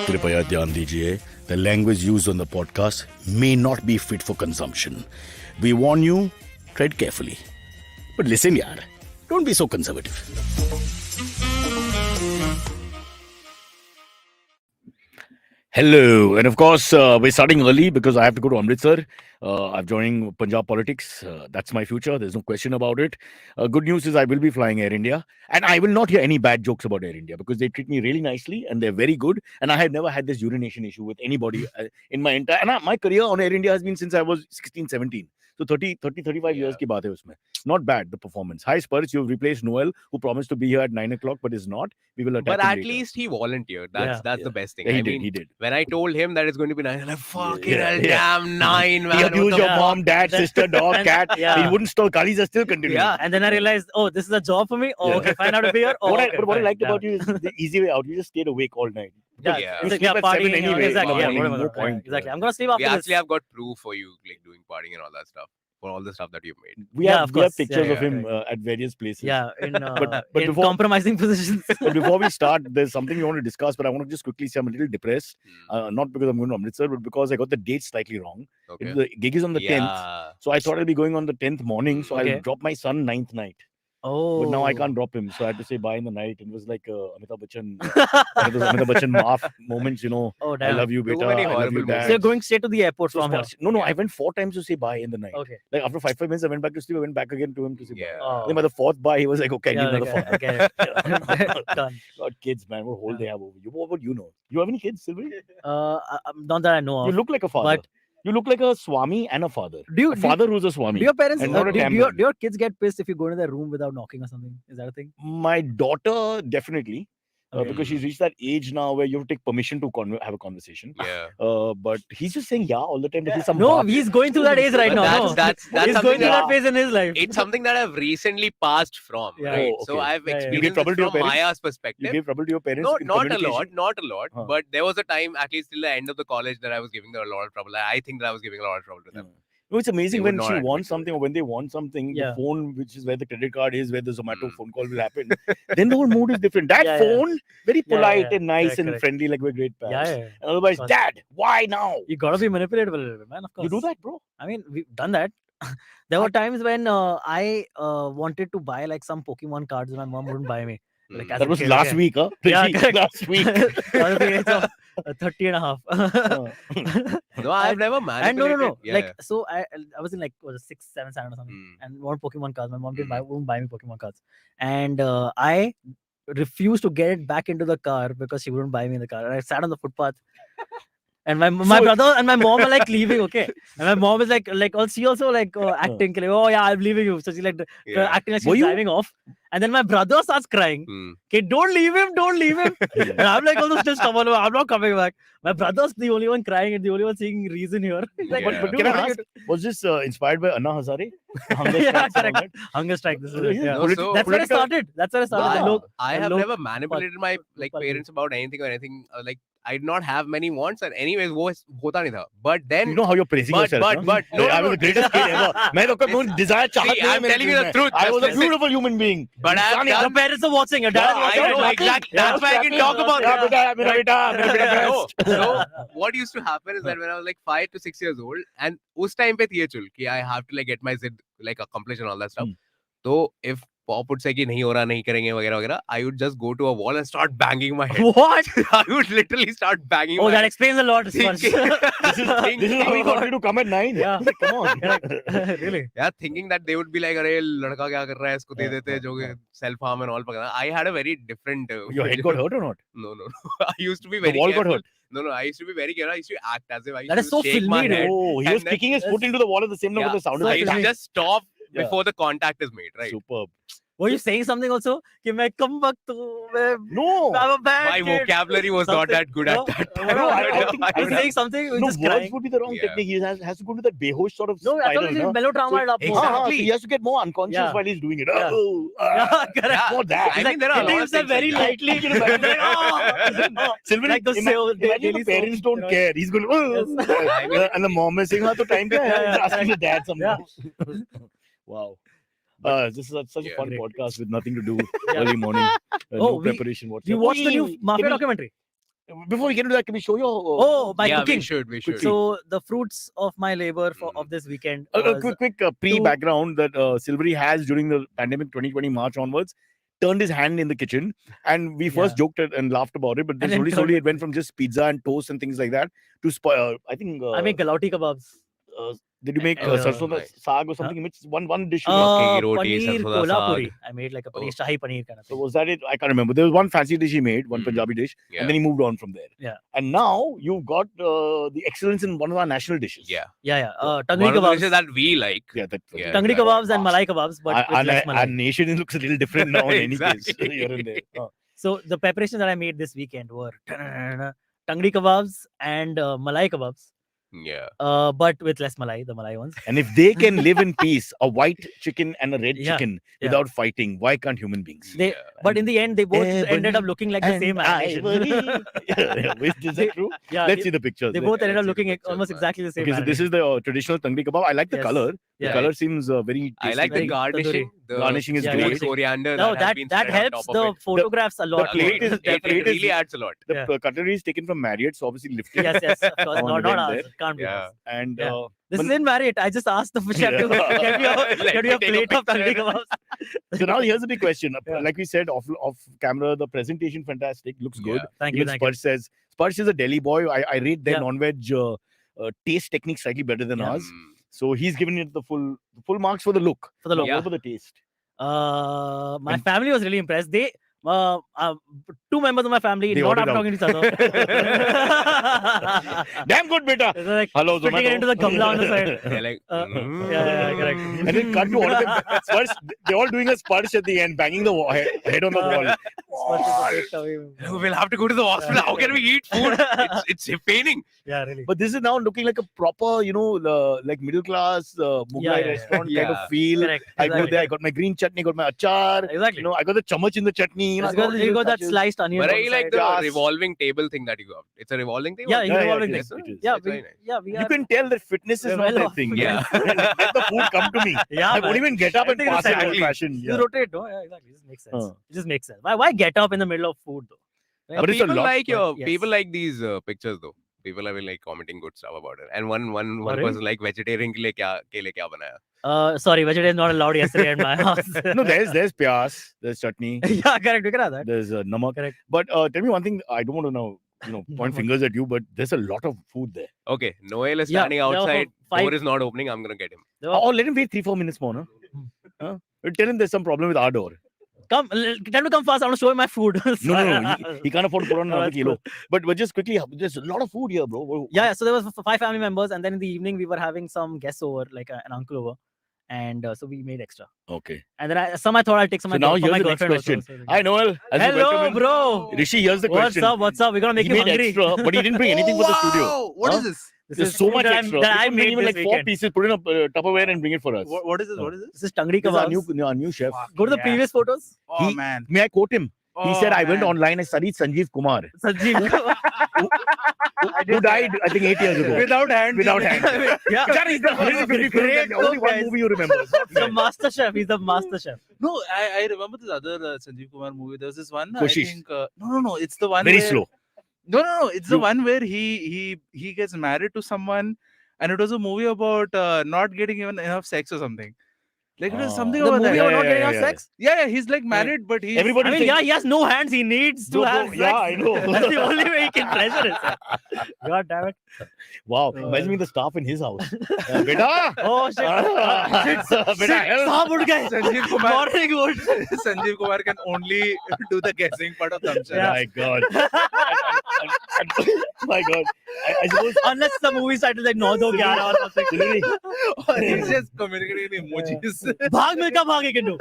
कृपया ध्यान दीजिए, the language used on the podcast may not be fit for consumption. We warn you, tread carefully. But listen yaar, don't be so conservative. Hello, and of course, we're starting early because I have to go to Amritsar. I'm joining Punjab politics. That's my future. There's no question about it. Good news is I will be flying Air India, and I will not hear any bad jokes about Air India because they treat me really nicely and they're very good. And I have never had this urination issue with anybody in my entire. And my career on Air India has been since I was 16, 17. So 35 years ki baat hai usme. Not bad, the performance. Hi, Spurs, you've replaced Noel, who promised to be here at 9 o'clock but is not. We will attack But him at later. least he volunteered. That's the best thing. Yeah, I mean, he did. when I told him that it's going to be 9, I'm like, fucking Yeah, hell, yeah. damn 9, man. He what abused the your fuck? mom, dad, sister, dog, cat. Yeah. He wouldn't stall. Kalis are still continuing. Yeah, and then I realized, oh, this is a job for me. Oh, Yeah. okay, fine, out of here. Oh, okay, But what I fine, liked yeah. about you is the easy way out. You just stayed awake all night. Yeah, Yeah. You it's like, sleep yeah, at partying 7 anyway. exactly. in the Yeah, morning, whatever. no point. Exactly. I'm gonna sleep after We this. actually have got proof for you like doing partying and all that stuff. For all the stuff that you've made. We Yeah, have of we have course. Yeah, pictures of yeah, him at various places. Yeah, in, but in before- compromising positions. But before we start, there's something we want to discuss. But I want to just quickly say I'm a little depressed. Not because I'm going to Amritsar, but because I got the date slightly wrong. Okay. The gig is on the 10th. Yeah. So I thought I'll be going on the 10th morning. So Okay. I'll drop my son 9th night. Oh, But now I can't drop him. So I had to say bye in the night. It was like Amitabh Bachchan. Amitabh Bachchan maaf moments, you know. Oh, I damn. love you, Too beta. many I love horrible you, dad. So you're going straight to the airport So from here. no, I went 4 times to say bye in the night. Okay. Like after 5 minutes, I went back to sleep. I went back again to him to say Yeah. bye. Oh. Then by the 4th bye, he was like, okay, I Yeah, need another okay, father. okay. Done. God, kids, man, what hold they have over you? What would you know? You have any kids, Sylvie? Not that I know You of. look like a father. But You look like a Swami and a father. do A father who's a Swami. do your parents and not a do Tamil. your kids get pissed if you go into their room without knocking or something? Is that a thing? My daughter, definitely. Okay. Because she's reached that age now where you have to take permission to have a conversation. Yeah. But he's just saying yeah all the time. Like he's some No, bap. he's going through that age right But now. that's He's something going through that that phase in his life. it's something that I've recently passed from, Yeah. right? Oh, So okay. I've Yeah, yeah. You gave experienced trouble it to your from parents? Maya's You perspective. gave trouble to your parents? No, in not a communication? lot, not a lot. Huh. But there was a time, at least till the end of the college, that I was giving them a lot of trouble. I think that I was giving a lot of trouble to them. No, it's amazing They when would she not wants admit to something or when they want something, Yeah. the phone, which is where the credit card is, where the Zomato Mm. phone call will happen, then the whole mood is different. That Yeah, yeah. phone, very Yeah, polite yeah. and nice Correct, and correct. friendly, like we're great pals. Yeah, yeah. And otherwise, Of course. Dad, why now? You gotta be manipulated a little bit, man. Of course. You do that, bro? I mean, we've done that. There were times when I wanted to buy like some Pokemon cards and my mom wouldn't buy me. Like, as That a was kid, last okay. week, huh? Yeah, Rishi, correct. last week. I was the age of 30 and a half. No, I've never And manipulated. no. Yeah. Like, so I was in like, was it 6, 7, 7 or something, Mm. and want Pokemon cards. My mom didn't Mm. wouldn't buy me Pokemon cards, and I refused to get it back into the car because she wouldn't buy me in the car. And I sat on the footpath. And my So- brother and my mom are like leaving, okay. And my mom is like, she also like acting like, oh yeah, I'm leaving you. So she's like Yeah. acting like Were she's you? driving off. And then my brother starts crying. Mm. Okay, don't leave him. And I'm like, oh, still stubborn. I'm not coming back. My brother's the only one crying and the only one seeing reason here. He's like, Yeah. but Can I dude, ask, was this inspired by Anna Hazare? Hunger Yeah, strikes and all correct. that? hunger strike. This is Yeah, it. Yeah. No, so- That's where I political- started. That's where I started. I- The look, I the have look- never manipulated my like Pal- parents about anything or anything. Like I did not have many wants, and anyways, वो होता नहीं था. But then, You know how you're praising But- yourself, but- no? but- no, I no, was the no. greatest kid ever. मैं तो कभी desire चाहत See, नहीं है I'm मेरे telling you दिल the में. truth. I was a Listen. beautiful human being. But I've इंसान ही done- Your parents are watching. Your dad Yeah, is watching. I know right? exactly. Yeah, That's why I can talk about Yeah, it. beta, मेरा बेटा No, best. so what used to happen is that when I was like 5 to 6 years old, and उस time पे थी ये चुल कि I have to like get my zid like accomplished and all that stuff. So if Pop would say कि नहीं हो रहा, नहीं करेंगे वगैरह वगैरह, I would just go to a wall and start banging my head. What? I would literally start banging Oh, my that head. explains a lot. Sparsh. This is how he got you to come at 9. Yeah. Like, come on. Really? Yeah, thinking that they would be like, अरे लड़का क्या कर रहा है, इसको दे Yeah, देते हैं, yeah, जो yeah. self harm and all पकड़ा. I had a very different. Your head got hurt or not? No. I used to be The very wall got careful. hurt. No. I used to be very careful. I used to act as if I used That is to so shake my filmy, head. Oh, he And was then- kicking his foot into the wall at the same time Yeah. with the sound So I effect. used to filmy. just stop Yeah. before the contact is made, right? Superb. Were you saying something also? कि मैं कम वक्त हूँ, मैं No. I'm a bad My kid. vocabulary was not Something- that good No, at that time. no, I I think- was saying something. No, just words crying. would be the wrong Yeah. technique. He has to go to that behosh sort of No, I spiral. thought it no? was melodrama up more. Exactly. So he has to get more unconscious Yeah. while he's doing it. Yeah. Oh, Yeah, correct. Yeah. More that. I mean, there are a hitting lot of himself things very like that. lightly. Can you imagine? Oh. Sylvie, Like the imagine daily the parents soap, don't you know. care. He's going, Yes. I mean- and the mom is saying, "हाँ तो time क्या है?" Yeah, He's asking the dad Yeah. something. Wow. This is such a Yeah. fun Great. podcast with nothing to do Yeah. early morning. Oh, No we- preparation whatsoever. You watched the new Can Mafia we- documentary? Before we get into that, can we show your Oh, my yeah, cooking. we should. Quickly. So the fruits of my labor of this weekend was quick pre-background that Silvery has during the pandemic 2020 March onwards turned his hand in the kitchen, and we first joked and laughed about it, but then And then slowly turned it went from just pizza and toast and things like that to I think I make galauti kebabs. did you make and, sarson da nice. saag or something? Which one dish you made? Maki ki roti, paneer sarson da kolhapuri. saag. I made like a paneer, Oh. shahi paneer kind of So thing. was that it? I can't remember. There was one fancy dish he made, one Punjabi dish, Yeah. and then he moved on from there. Yeah. And now you've got the excellence in one of our national dishes. Yeah. Yeah. One Tangri of the kebabs. dishes that we like. Yeah, that, Yeah, Tangri exactly. kebabs and malai kebabs, but with less our malai. nation looks a little different now in any case. Exactly. Here and there. So the preparations that I made this weekend were tangri kebabs and malai kebabs, Yeah. but with less malai, the malai ones. And if they can live in peace, a white chicken and a red Yeah, chicken yeah. without fighting, why can't human beings? They, but in the end, they both ended up Ebony looking like the same animation. Is that true? Yeah, Let's see the pictures. they Let's- both ended up let's see the looking pictures, almost man. exactly the same. Okay, so this animation. is the traditional tangri kebab. I like the Yes. color. The Yeah. color seems very tasty. I like the Very garnishing. The Garnishing is Yeah, great. garnishing. coriander. No, that has been that spread on helps top the of it. photographs a lot. plate is- it plate is- really adds a lot. The Yeah. cutlery is taken from Marriott, so obviously lifted. Yes, of course. On not event ours. there. Can't be Yeah. ours. And Yeah. This But- is in Marriott. I just asked the chef to Yeah. get me Let a me take a plate of tangri picture. kebabs. so now here's the big question. Yeah. Like we said off camera, the presentation fantastic, looks good. Yeah. Thank you. Even Sparsh says Sparsh is a Delhi boy. I rate their Yeah. non-veg taste technique slightly better than Yeah. ours. So he's given it the full marks for the look. For the look. What for the taste? My And- family was really impressed. They, two members of my family, They not ordered after talking to each other. Damn good, beta. They're like Hello, spitting it Zomato. into the gamla on the side. They're like, Yeah, correct. And then cut to all of them. Sparsh, they're all doing a Sparsh at the end, banging the head on the wall. we'll have to go to the hospital. How can we eat food? It's paining. Yeah, really. But this is now looking like a proper, like middle class Mughlai Yeah, yeah, restaurant kind yeah. of feel. Correct. I go there, I got my green chutney, got my achar. Exactly. I got the chamach in the chutney. You got that sliced onion. But on I the like side. the Yes. revolving table thing that you got. It's a revolving table. Yeah, Yeah, yeah, revolving it thing. is, it is. Yeah, It's very nice. we You are. can tell that fitness is We're not well that off. thing. Yeah. Let the food come to me. Yeah, I won't man. even get up and Everything is pass it settled. old fashioned. You Yeah. rotate, no? Yeah, exactly. It just makes sense. Uh. It just makes sense. Why get up in the middle of food though? Right? But it's a people lot, like yes. people like these pictures though. People have been like commenting good stuff about it. And one really? person like vegetarian ke liye kya banaya? Sorry, vegetarian not allowed yesterday at my house. No, there's pyas, there's chutney, Yeah, correct. We can have that. there's namak. Correct. But tell me one thing. I don't want to know, point Namak. fingers at you, but there's a lot of food there. Okay, Noel is Yeah, standing there were outside. five- Door is not opening. I'm gonna get him. There were- Oh, let him wait 3-4 minutes more, no? Huh? We'll tell him there's some problem with our door. tell him to come fast. I want to show him my food. No. He can't afford to put on Oh, another that's kilo. But just quickly, there's a lot of food here, bro. Yeah, so there was 5 family members, and then in the evening we were having some guests over, like an uncle over, and so we made extra. Okay. And then I thought I'll take some. So for now my here's the next girlfriend also, question. so- Hi, Noel. As you welcome Hello, him. bro. Rishi, here's the What's question. up? What's up? We're gonna make He you made hungry. extra, but he didn't bring anything for the studio. What Huh? is this? This There's is so food much that extra. that I People bring made even this like 4 weekend. pieces, put in a Tupperware and bring it for us. What is this? What is this? This is tangri This is our kebabs. new chef. Go to the Yeah. previous photos. Oh He- man. May I quote him? He said, I went man. online and studied Sanjeev Kumar, Sanjeev. who died, I think, 8 years ago. Without hands. Without hands. Yeah. That is the Great only cook, one guys. movie you remember. The master chef. He's the master chef. No, I remember this other Sanjeev Kumar movie. There was this one. Koshish. I think. No. It's the one. Very where, slow. No. It's the You- one where he gets married to someone, and it was a movie about not getting even enough sex or something. Like it was something The about movie that. about not yeah, getting yeah, enough yeah. sex. Yeah, he's like married, but he's Everybody I mean, thinks- yeah, he has no hands. He needs to No, have yeah, sex. I know. That's the only way he can pleasure himself. God damn it. Wow. Imagine being the staff in his house. Beta! Oh shit. Beta, help. Saab ud gaye. Sanjeev Kumar. Morning wood. Sanjeev Kumar can only do the guessing part of Thamshara. Yeah. My God. My God. I suppose. Unless the movie title is like 9 2 11 or something. Literally, Or he's just communicating in emojis. Bhag milka bhag he can do.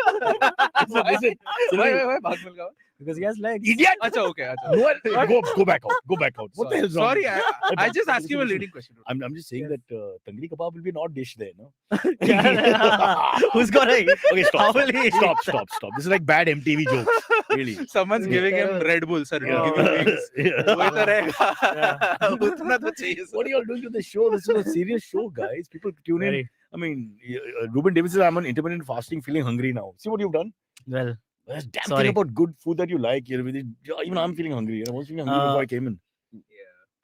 listen, Why Bhag Milka? Because he has legs. idiot! Acha, okay. Acha. No, go back out. Go back out. What the hell's wrong? Sorry, I just asked you a leading question. I'm just saying that tangri kebab will be an odd dish there, no? Yeah. Who's gonna eat? Okay, How stop. will he eat? Stop. This is like bad MTV jokes. Really. Someone's giving him Red Bull, sir. Yeah. Give him wings. Yeah. वो तो रहेगा। उतना तो चाहिए, sir. What are you all doing to the show? This is a serious show, guys. People tune in. Very I mean, Ruben Davis says, I'm on intermittent fasting, feeling hungry now. See what you've done? well. There's damn Sorry. thing about good food that you like. Even I'm feeling hungry. I was feeling hungry before I came in.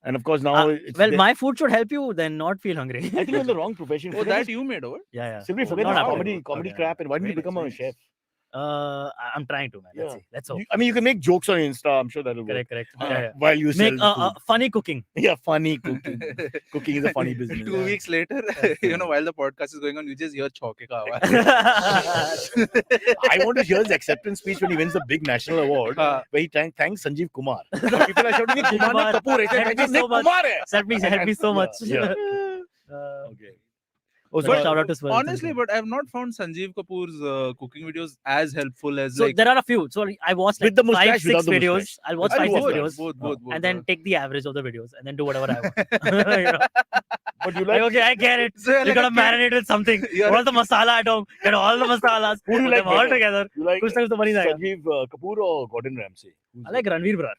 And of course now it's Well, the- my food should help you then not feel hungry. I think you're in the wrong profession. Oh, Forget that this- you made over. Yeah. Sylvie, Oh, forget not this happening. comedy Okay. crap and why don't you Very become nice, a very chef? I'm trying to, man. Let's Yeah. see. Let's hope. I mean, you can make jokes on Insta. I'm sure that'll work. Correct. Yeah. While you sell Make the food. funny cooking. Yeah, funny cooking. Cooking is a funny business. 2 weeks later, while the podcast is going on, you just hear choke ka awaaz. I want to hear his acceptance speech when he wins the big national award, where he thanks Sanjeev Kumar. People are shouting, Sanjeev Kumar Kumar, ne Kapoor. thank you so much. Kumar hai. Help me so much. Yeah. Okay. Oh, But so shout out to Swaraj. Honestly, but I have not found Sanjeev Kapoor's cooking videos as helpful as So like there are a few. So I watched like With the 5, mustache, 6 without the videos. mustache. I'll watch I'll 5, 6 watch videos. both. And then take the average of the videos and then do whatever I want. You know? but you Like, like, okay, I get it. So you're You like a gotta kid. marinate with something. You're All the masala at home. Get all the masalas. Who do you Put like them all better? together. you like कुछ ना कुछ तो बन ही जाएगा. Sanjeev Kapoor or Gordon Ramsay? Who's I like Ranveer Brar.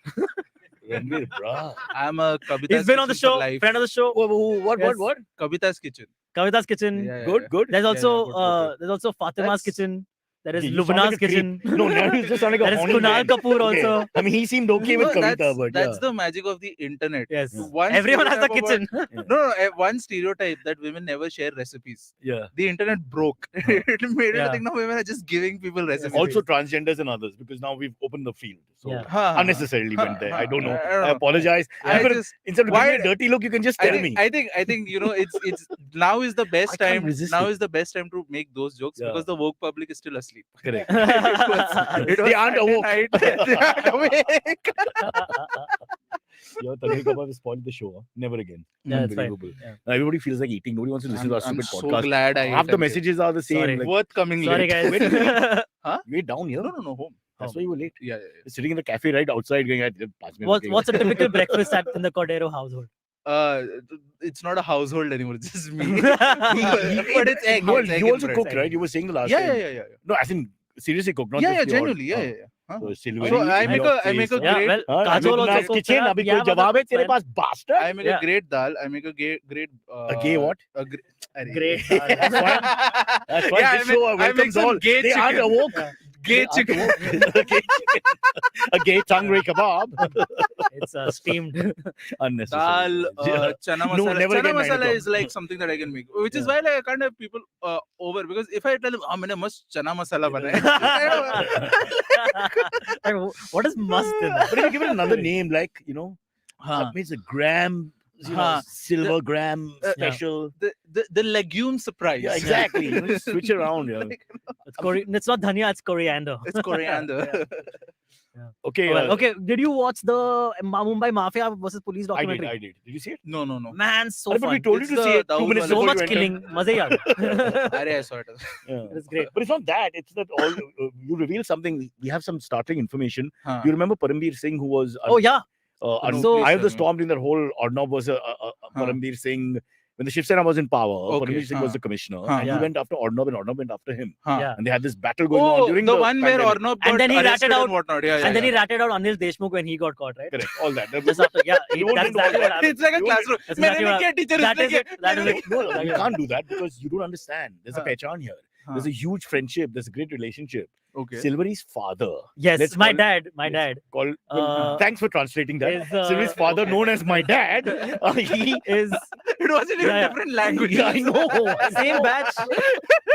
Ranveer, bruh. I'm a Kavita's He's been on the Kitchen for show. life. Friend of the show. What? Yes. Kavita's Kitchen. Kavita's Kitchen. Yeah, Good, good. There's also good. there's also Fatima's That's- Kitchen. There is Okay, you sound Lubna's like a creep. Kitchen. No, now you just sound like a There is horny Kunal man. Kapoor Okay. also. I mean, he seemed okay with No, Kavita, but that's yeah. the magic of the internet. Yes. One Everyone has a stereotype kitchen. No, one stereotype that women never share recipes. Yeah. The internet broke. It made Yeah. it think now women are just giving people recipes. Also transgenders and others, because now we've opened the field. So Yeah. unnecessarily went there. I don't know. I don't I know. apologize. I You could- just Instead of why- giving me a dirty look, you can just tell me. I think it's now is the best I can't time. resist Now it. is the best time to make those jokes Yeah. because the woke public is still asleep. Correct. It was They aren't Saturday awoke. night. They aren't awake. Yeah, Tanvir Kapoor has spoiled the show. Huh? Never again. Yeah, it's fine. Unbelievable. Yeah. Now everybody feels like eating. Nobody wants to listen to our I'm stupid so podcast. glad I Half ate the again. messages are the same. Sorry. Like, Worth coming Sorry, late. guys. where did you eat? Huh? You ate down here? No, home. That's why you were late. Yeah. You're sitting in the cafe right outside going, What's a typical breakfast at in the Cordero household? It's not a household anymore. It's just me. But it's egg. No, it's egg you and also bread. cook, right? You were saying the last Yeah. time. No, as in seriously cook, not Yeah, just the odd- genuinely. Yeah. Huh? So, silvery, So I make your I make a face, Yeah, great well, हाँ, Kajol Midnight also kitchen, cooks, अभी yeah, कोई जवाब है तेरे man. Pass bastard? I make Yeah. a great dal. I make a great A gay what? A great Great. That's why Yeah, this I show make welcomes some all. gay They aren't chicken. awoke. Gay They aren't chicken. awoke. A gay chicken. A gay tangri kebab. It's steamed. Unnecessary. Dal, chana No, masala. never Chana again, 9 masala o'clock. is like something that I can make, which is why like, I can't have people over because if I tell them, मैंने मस्त chana masala बनाया. Like, what is must in that? But if you give it another name, like, you know, that means a gram, silver gram special. The legume surprise. Yeah, exactly. You know, switch around. Yeah. Like, It's not dhania, it's coriander. it's coriander. Okay. Okay, did you watch the Mumbai Mafia versus Police I documentary? did. Did you see it? No. Man, so But we fun. told It's you to see it the 2 minutes So before much you entered. killing. Maze hi aa gaya. Arey, I saw it. Yeah. It's great. But it's not that. It's that all you reveal something. We have some startling information. Huh. You remember Parambir Singh, who was Oh yeah. so I have the Sir, storm in that whole Arnav was Parambir Singh. When the Shiv Sena was in power, Okay, Parambir Singh was huh. the commissioner, Huh. and Yeah. he went after Arnav, and Arnav went after him, Huh. Yeah. and they had this battle going on during the one where pandemic. Arnab And got then he arrested ratted out- and whatnot. Yeah, And then he ratted out Anil Deshmukh when he got caught, right? Correct, all that. Just after, yeah, You won't that's do exactly that. what happened. It's like a You- classroom. That's मेरे exactly में what- क्या teacher That is is it. That is it. No, you can't do that because you don't understand. There's a Huh. pehchan here. Huh. There's a huge friendship. There's a great relationship. Okay. Silvery's father, Yes, Let's my call- dad. My yes. dad called. Thanks for translating that. is Silvery's father, known as my dad, he. is It was in a Yeah, yeah. different language. Yeah, I know. same batch.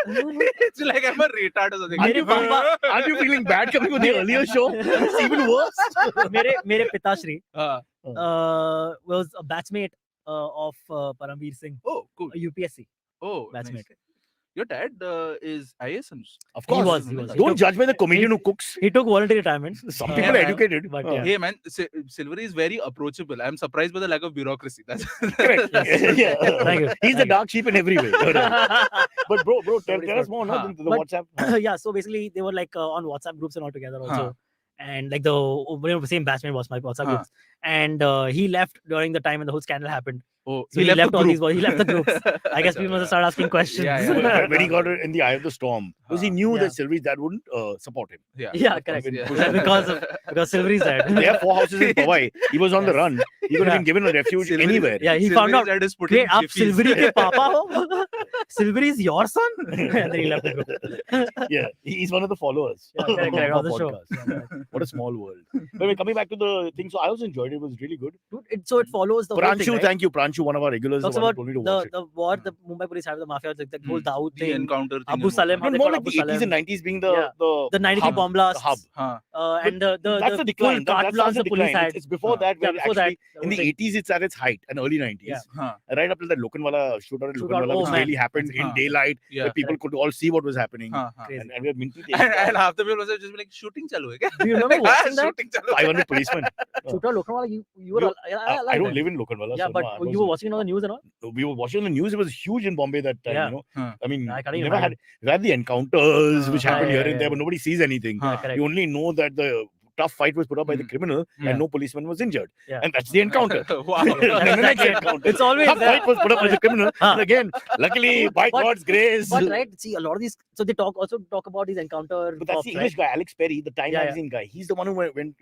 It's like I'm a retard or something. Aren't you, aren't you feeling bad coming on the earlier show? It's even worse. मेरे पिताश्री Uh, was a batchmate of Parambir Singh, oh, cool. a UPSC. Oh, Batchmate. nice. Your dad is IAS. Of He was. Don't judge by the comedian who cooks. He took voluntary retirement. Some Yeah, people are man. educated. But Uh, yeah. Hey man, Silvery is very approachable. I'm surprised by the lack of bureaucracy. That's Correct. Yeah. Thank you. He's the Thank you. dark sheep in every way. You're right. But bro, tell Somebody's us got- more. No, Huh. the But- WhatsApp. Yeah, so basically they were like on WhatsApp groups and all together also. Huh. And like the same batchmate was my WhatsApp Huh. groups. And he left during the time when the whole scandal happened. oh, So he left the all group. these boys. He left the groups. I guess people must start asking questions. Yeah. When he got it in the eye of the storm, because he knew Yeah. that Silvery's dad wouldn't support him. Yeah, Yeah, correct. Yeah. because Silvery's dead. They have 4 houses in Powai. He was on the Yes. run. He could have been given a refuge Silvery- anywhere. Yeah, he found out. Silvery's dad is putting Wait, आप jiffies. Silvery के पापा हो? Silvery is your son? And then he left the group. Yeah, he's one of the followers. Yeah, correct, of on our the show. podcast. What a small world. But coming back to the thing, so I also enjoyed it. it was really good. Dude, so it follows the whole thing, Pranshu, right? thank you. Pranshu, one of our regulars, Talks the one who about told me to watch it. the war the Mumbai police have with the mafia, the whole Dawood The thing, encounter thing Abu and Salem, how No, they more call like Abu the 80s and Salem, 90s being Yeah. the 93 hub, bomb blasts, the hub. Huh. and But that's the the decline. full carte That's blanche the the police decline. had. It's before that, Yeah, where before actually that, in the 80s it's at its height, and early 90s. Yeah. Huh. Right up till that Lokanwala shootout, Shootout, which oh, man. really happened in Huh. daylight, Yeah. where people could all see what was happening. Huh. Crazy. And we have Minty And half the people was just like, shooting chalu hai kya? Do you remember watching that? Shooting chalu hai. 500 policemen. Shootout Lokanwala, you were You- alive I don't then. live in Lokanwala. Yeah, so but no, I you wasn't. were watching it on the news and all. We were watching the news. It was huge in Bombay that time. Yeah. You know, Huh. I mean, I can't we even never had imagine. we had the encounters which Yeah, happened here yeah, and there, yeah. but nobody sees anything. Huh. Correct. You only know that the tough fight was put up by the criminal Yeah. and no policeman was injured, Yeah. and that's the encounter. Wow. And the next Exactly. encounter. It's always Tough there. fight was put up by the criminal, Huh. and again, luckily, by But- God's grace. But right, see a lot of these. So they talk about these encounter. But that's cops, the right? English guy, Alex Perry, the Time Yeah, yeah. magazine guy. He's the one who went.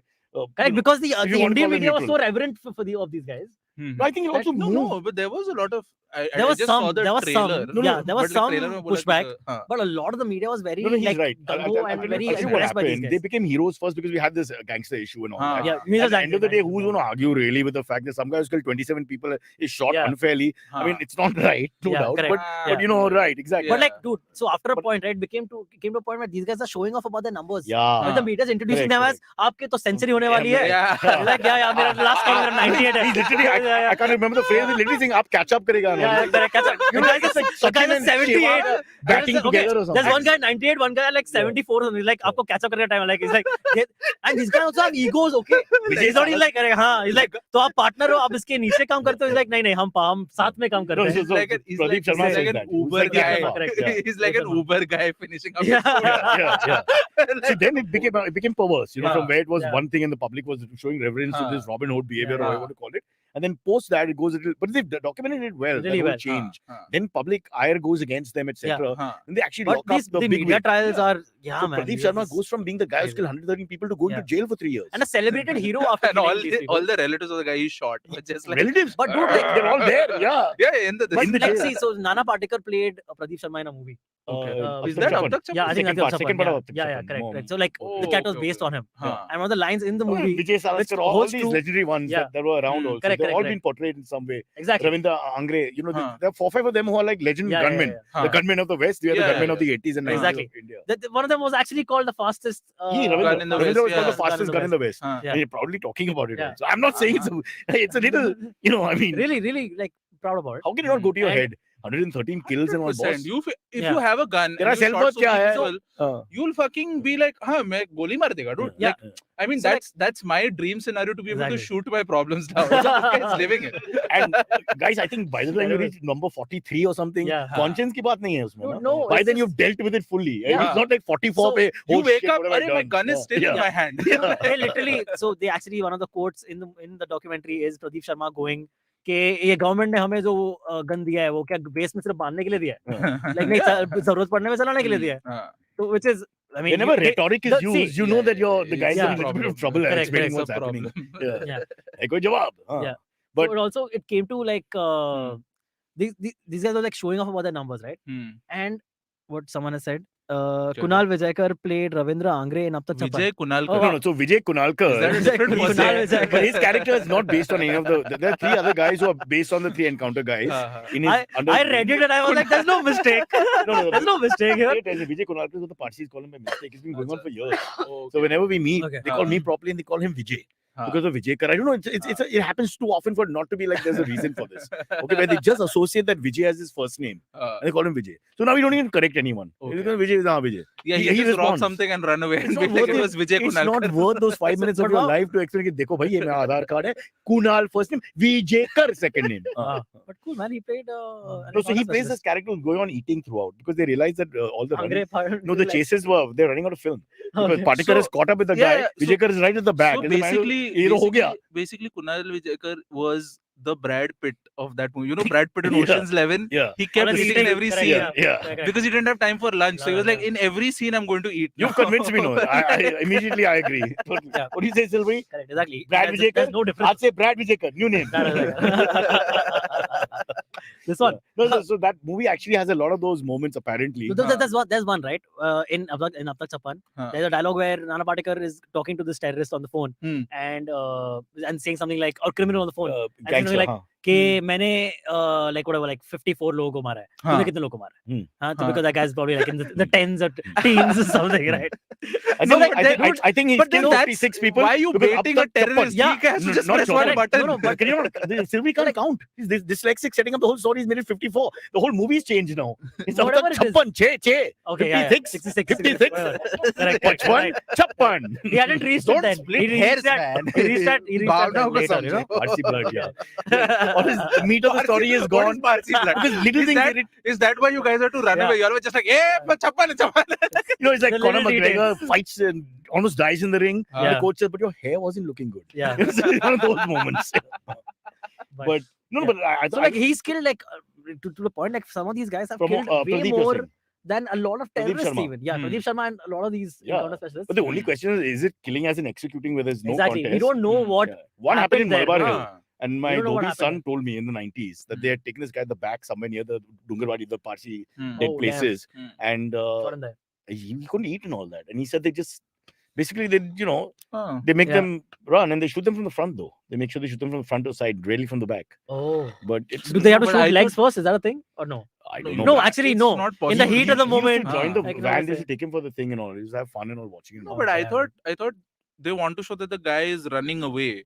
Correct, because the if you want to Indian call it media was neutral. so reverent for the of these guys. Hmm. I think he also No, moved. no, but there was a lot of. I There was just some- saw the there was some- trailer. no, yeah, there was but the some trailer mein bola ki pushback. the- huh. But a lot of the media was very No, he's like right. gung-ho and very I'll tell you what impressed by these happened. guys. They became heroes first because we had this gangster issue and all Huh. that. Yeah, At the end of the day, who's going going to argue really with the fact that some guy who's killed 27 people is shot Yeah. unfairly? I mean, Huh. it's not right, no Yeah, doubt. correct. But, Ah, but you know, right, exactly. But Yeah. like, dude, so after a But- point, right, came to a point where these guys are showing off about their numbers. Yeah. But the media is introducing Correct, them as आपके तो century होने वाली है. Yeah. He's like, yeah, मेरा last count मेरा 98 है. He literally, Yeah, I can't remember the phrase. He literally saying, "Aap catch up karega." Yeah, correct, catch up. You know, it's like The guy Sachin is and 78. Sehwag batting Okay, together or something. There's one guy 98, one guy like 74 or something. He's like, आपको catch up करने का time है. Like, he's like, and this guy also have egos, okay? He's not he's like, अरे हाँ, he's like, तो आप partner हो, आप इसके नीचे काम करते हो. He's like, नहीं नहीं, हम साथ में काम करते No, हैं. so Like he's Pradeep like Sharma he's says like that. an He's Uber like, guy. yeah, correct, yeah. He's like an Sharma. Uber guy finishing up. Yeah. his food. Yeah. See, then it became perverse. You know, Yeah. from where it was Yeah. one thing and the public was showing reverence to this Robin Hood behavior or Yeah. whatever you want to call it. And then post that it goes a little, but they've documented it well. Really that whole well. change. Huh. Then public ire goes against them, etc. Huh. And they actually But lock up these the the big media wig. trials are So man. Pradeep these Sharma are goes from being the guy who crazy. killed 113 people to going Yeah. to jail for 3 years. and a celebrated hero after And all killing these the, people. all the relatives of the guy he shot. But just like Relatives, But dude, they're all there. Yeah. yeah, in the But in the like, jail. see, so Nana Patekar played Pradeep Sharma in a movie. Okay. Is is that Chappan. Abdak Chappan? Yeah, I think Second that's part, second part of Abdak yeah, Chappan. correct, Mom. correct. So like Oh, the cat was okay, based okay. on him. Huh. And one of the lines in the Oh, movie, Vijay Saraskar, all holds these true. legendary ones Yeah. that were around Mm. also. Correct, They've all correct, been portrayed in some way. exactly. Ravindra Angre, you know, Huh. there are 4-5 of them who are like legend Yeah, yeah, gunmen. yeah, Huh. The gunmen of the West, we are the Yeah, gunmen of yeah. the 80s and 90s Exactly. of India. One of them was actually called the fastest. Ravindra, Gun in the Ravindra West, was called yeah. the fastest gun in the West. Huh. Yeah. And you're proudly talking about it. Yeah. Also. I'm not saying it's a little, you know, I mean, Really, really like proud about it. how can it not go to your And- head? 113 kills and all, 100%. boss. If Yeah. you have a gun, Tera and you shot self-worth so kya many hai? people, you'll fucking be like, "हाँ, मैं गोली मार देगा, dude." Yeah. Like, I mean, So, like- that's my dream scenario to be able to Exactly. shoot my problems down. So this guy is living it. And guys, I think by the time you reach number 43 or something, Yeah. conscience की बात नहीं है उसमें. Dude, ना? no, By it's then just- you've dealt with it fully. Yeah. It's not like 44 So, pe, You oh, wake shit, up, what have I "Arey, my done?" gun is still Yeah. in my hand. Yeah. They literally, so they actually, one of the quotes in the documentary is Pradeep Sharma going कि ये government ने हमें जो gun दिया है वो क्या base में सिर्फ बांधने के लिए दिया है, लाइक नहीं जरूरत पड़ने में चलाने के लिए दिया है, हाँ. तो which is I mean Whenever rhetoric is the- used, see, you know that you're the it's guys a are in a little bit of trouble Correct, explaining correct, what's It's a happening. problem. Yeah. Yeah. Hey, कोई जवाब? हाँ. Yeah. But- but also it came to like these guys were like showing off about their numbers, right? Hmm. And what someone has said, Kunal Vijayakar played Ravindra Angre in Ab Tak Chappan. Vijay Kunalkar. Oh, No, so Vijay Kunalkar. Is that a different Kunal person? Vijayakar. But his character is not based on any of the. There are 3 other guys who are based on the 3 encounter guys. In his I read it and I was like, there's no mistake. No. There's no mistake here. Vijay Kunalkar is what the Parsis call him by mistake. It's been going on for years. Oh, So whenever we meet, Okay. they call me properly and they call him Vijay. Huh. Because of Vijay. I don't know. It happens too often for not to be like there's a reason for this. Okay, where they just associate that Vijay as his first name and they call him Vijay. So now we don't even correct anyone. Okay. Because Vijay is Vijay. yeah, he he just robbed responds. something and run away. It's And not be like worth it it. was Vijay It's Kunalkar. not worth those 5 minutes of But your wow. life to explain कि देखो भाई ये मेरा आधार card है Kunal first name Vijay Kar second name. But cool, man. He played. No, so he plays this character who's going on eating throughout because they realize that all the running, Angre part. no, the chases they're running out of film because Okay. Patekar So- is caught up with the Yeah, guy. so- Vijay Kar is right at the back. So And the man who- basically, hero हो गया. basically, Kunal Vijayakar was the Brad Pitt of that movie. You know, Brad Pitt in Yeah. Ocean's 11. Yeah. He kept Honestly, eating in every correct, scene Yeah, yeah. Correct. because he didn't have time for lunch. So he was like, Yeah. in every scene, I'm going to eat. You've convinced me, no. I immediately I agree. But Yeah. what do you say, Silvi? Correct, exactly. Brad There's Vijayakar? no difference. I'd say Brad Vijayakar, new name. Correct. This one. So that movie actually has a lot of those moments apparently. There's one, right? In Ab Tak Chappan, there's a dialogue where Nana Patekar is talking to this terrorist on the phone and saying something like, or criminal on the phone, and saying Gangster, like, कि मैंने like whatever, like 54 लोगों को मारा है, तूने कितने लोगों को मारा है? So because that guy's probably like in the tens or teens or something, right? I think he's killed 56 people. Why are you baiting a terrorist? Yeah. He has to just press one button. No, but Sylvie can't count. He's dyslexic, setting up the whole story. He's made it 54. The whole movie's changed now. It's up Whatever to it is. 56, Okay, 56, 56, Correct. 55, 56. He hadn't reached Don't it then. split He reached hairs, that. man. He reached that Bhavna ko later, you know? samjho. Parsi blood, yeah. Or his meat of the story is What gone. is Parsi blood? Because little things get it. Is that why you guys are to run away? You're just like, hey, chappan. You know, it's like The Conor little McGregor fights and almost dies in the ring. Yeah. The coach says, but your hair wasn't looking good. Yeah. It's one of those moments. But no, yeah. but I So like he's killed like to the point like some of these guys have from killed way Pradeep, you're more saying. than a lot of Pradeep terrorists Sharma. even. Yeah, Pradeep Sharma and a lot of these Yeah. encounter specialists. But the only question is it killing as in executing where there's no exactly. contest? We don't know what Yeah. What happened in happened there, Malabar no? Hill? And my We don't know what Dhobi's son happened. told me in the 90s that they had taken this guy at the back somewhere near the Dungarwadi, the Parsi dead Oh, places. damn. And Shot in there. he couldn't eat and all that. And he said they just, basically, they, you know, Oh. they make Yeah. them run and they shoot them from the front though. They make sure they shoot them from the front or side, rarely from the back. Oh. But it's Do they have to but shoot I legs first? Is that a thing or no? I don't know. No, man. actually It's no. not In the possible. heat of the He used to moment. join the I can van, understand. they used to take him for the thing and all. He used to have fun and all watching him. No, Oh, but I damn. thought they want to show that the guy is running away.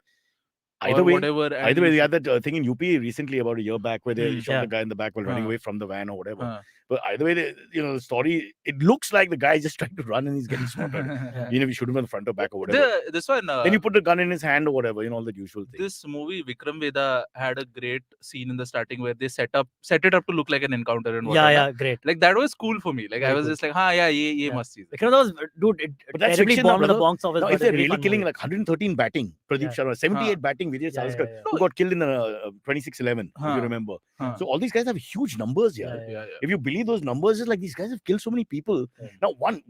Either or way, whatever. and Either way, you they should- had that thing in UP recently about a year back where they shot Yeah. the guy in the back while running Huh. away from the van or whatever. Huh. But either way, the story, it looks like the guy is just trying to run and he's getting slaughtered. You know, if you shoot him in the front or back or whatever. This one. Then you put the gun in his hand or whatever, all that usual thing. This movie Vikram Vedha had a great scene in the starting where they set it up to look like an encounter and whatever. Yeah, great. Like that was cool for me. Like I Very was cool. just like, ha, yeah, ye Yeah. must see. Because that was, dude, it But that's terribly fiction now, bombed at the brother. box office. Now, but if it's a they're really really fun killing movie. like 113 batting, Pradeep Yeah. Sharma, 78 Huh. batting, Vijay Yeah, Saraskar, yeah. who got killed in the 2611, if Huh. you remember. Huh. So all these guys have huge numbers here. Yeah. If you believe those numbers, it's like these guys have killed so many people. Yeah. Now, one,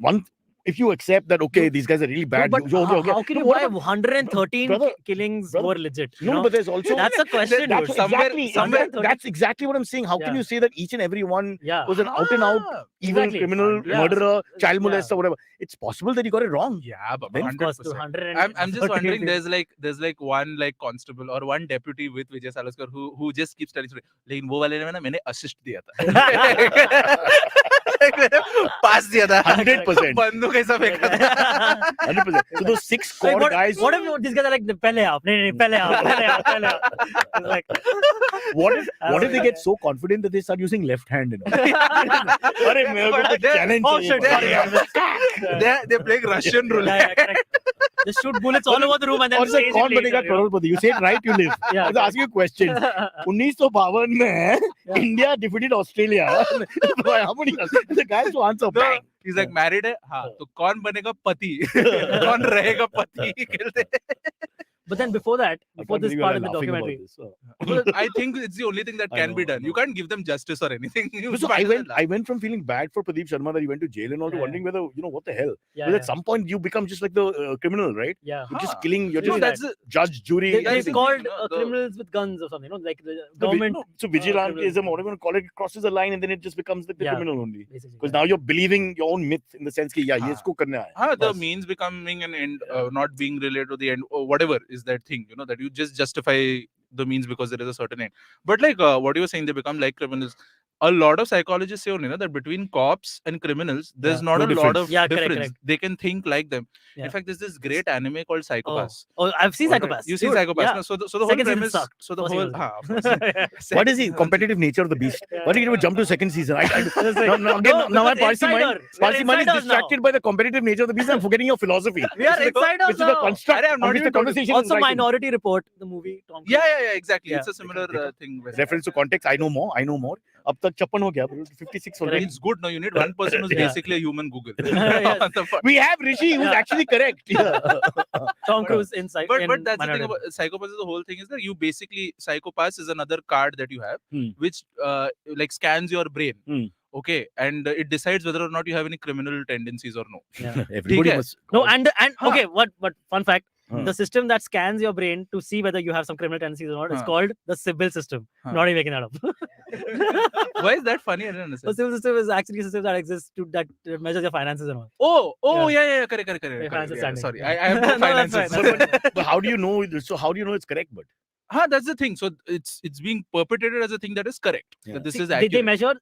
if you accept that, okay, these guys are really bad. But okay. how can No, you what buy about- 113 brother, killings brother, were legit? You No, know? but there's also That's a question, that's dude. exactly somewhere- that's exactly what I'm saying. How can Yeah. you say that each and every one Yeah. was an out and out Ah, evil exactly. criminal, Yeah. murderer, child Yeah. molester, whatever? It's possible that you got it wrong. Yeah, but Then, Of course, 100%. 200. I'm just wondering. There's like one like constable or one deputy with Vijay Salaskar who just keeps telling story. लेकिन वो वाले ने ना मैंने assist दिया था. पास दिया था. 100%. बंदूक ऐसा फेंका था. 100%. So those 6 Like, core guys. what if these guys are like, pehle aap, nahi, pehle aap. It's like, What if they get so confident that they start using left hand? अरे मेरे को कुछ challenge Oh, चाहिए shit, भाई. They're playing Russian roulette. correct. Just shoot bullets all over the room and then और change it कौन later, बनेगा you know? Crorepati? You say it right, you live. Yeah, I was asking you a question. 1952 में India defeated Australia. How many? The guys who answer. No, Bang. he's like married है. हाँ, तो कौन बनेगा पति? कौन रहेगा पति? खेलते. But then before that, I before can't this believe part you're of the laughing about documentary, this. Well, I think it's the only thing that I can be know, I done. You know. can't give them justice or anything. You So might as well I went from feeling bad for Pradeep Sharma that he went to jail and all to Yeah, wondering whether, what the hell. yeah, Because at some point you become just like the criminal, right? yeah. You're just Huh. killing, you're No, just that's the- judge, jury. They everything. called You know, the- criminals with guns or something, like the The government. So vigilantism, criminals. whatever you want to call it, crosses a line and then it just becomes like the Yeah. criminal only. Basically, Because now you're believing your own myth in the sense that, yeah, हाँ. ये इसको करना है. the बस. means becoming an end, not being related to the end, or whatever is that thing, that you just justify the means because there is a certain end. But like what you were saying, they become like criminals. A lot of psychologists say only that between cops and criminals, there's Yeah. not No a lot difference. of Yeah, correct, difference. correct. They can think like them. Yeah. In fact, there's this great anime called Psychopaths. Oh, I've seen Alright, Psychopaths. You see Dude, Psychopaths. yeah. No? So the whole Second season premise. sucked. So the First whole. season हाँ, What is the second- competitive nature of the beast? Yeah. Why did you jump to second season? Now my because Parsi mind insider. is We're insiders now. distracted by the competitive nature of the beast. I'm forgetting your philosophy. We are Which is the- insiders which is the now. construct Arey, I'm not on which the even told you. conversation is Also, writing. Minority Report, the movie. Tom Cruise. Yeah, exactly. Yeah. It's a similar thing. where- Reference to context, I know more. अब तक 56 हो गया, 56 already. It's good. Now you need one person who's Yeah. basically a human Google. Yes. What the fuck? We have Rishi who's Yeah. actually correct. Yeah. Tom Cruise inside. But that's the thing about Psychopaths. The whole thing is that you basically Psychopaths is another card that you have, which like scans your brain. Okay, and it decides whether or not you have any criminal tendencies or no. Yeah. Everybody Okay. must. No, and okay, what fun fact? The system that scans your brain to see whether you have some criminal tendencies or not is called the Sybil system. Not even making that up. Why is that funny? I don't The understand. Sybil system is actually a system that exists that measures your finances and all. Yeah, correct. Financial Yeah, standing. sorry, Yeah. I have no No, that's finances. fine, that's fine. But how do you know? So how do you know it's correct? But That's the thing. So it's being perpetrated as a thing that is correct. Yeah. That this See, is they accurate. measure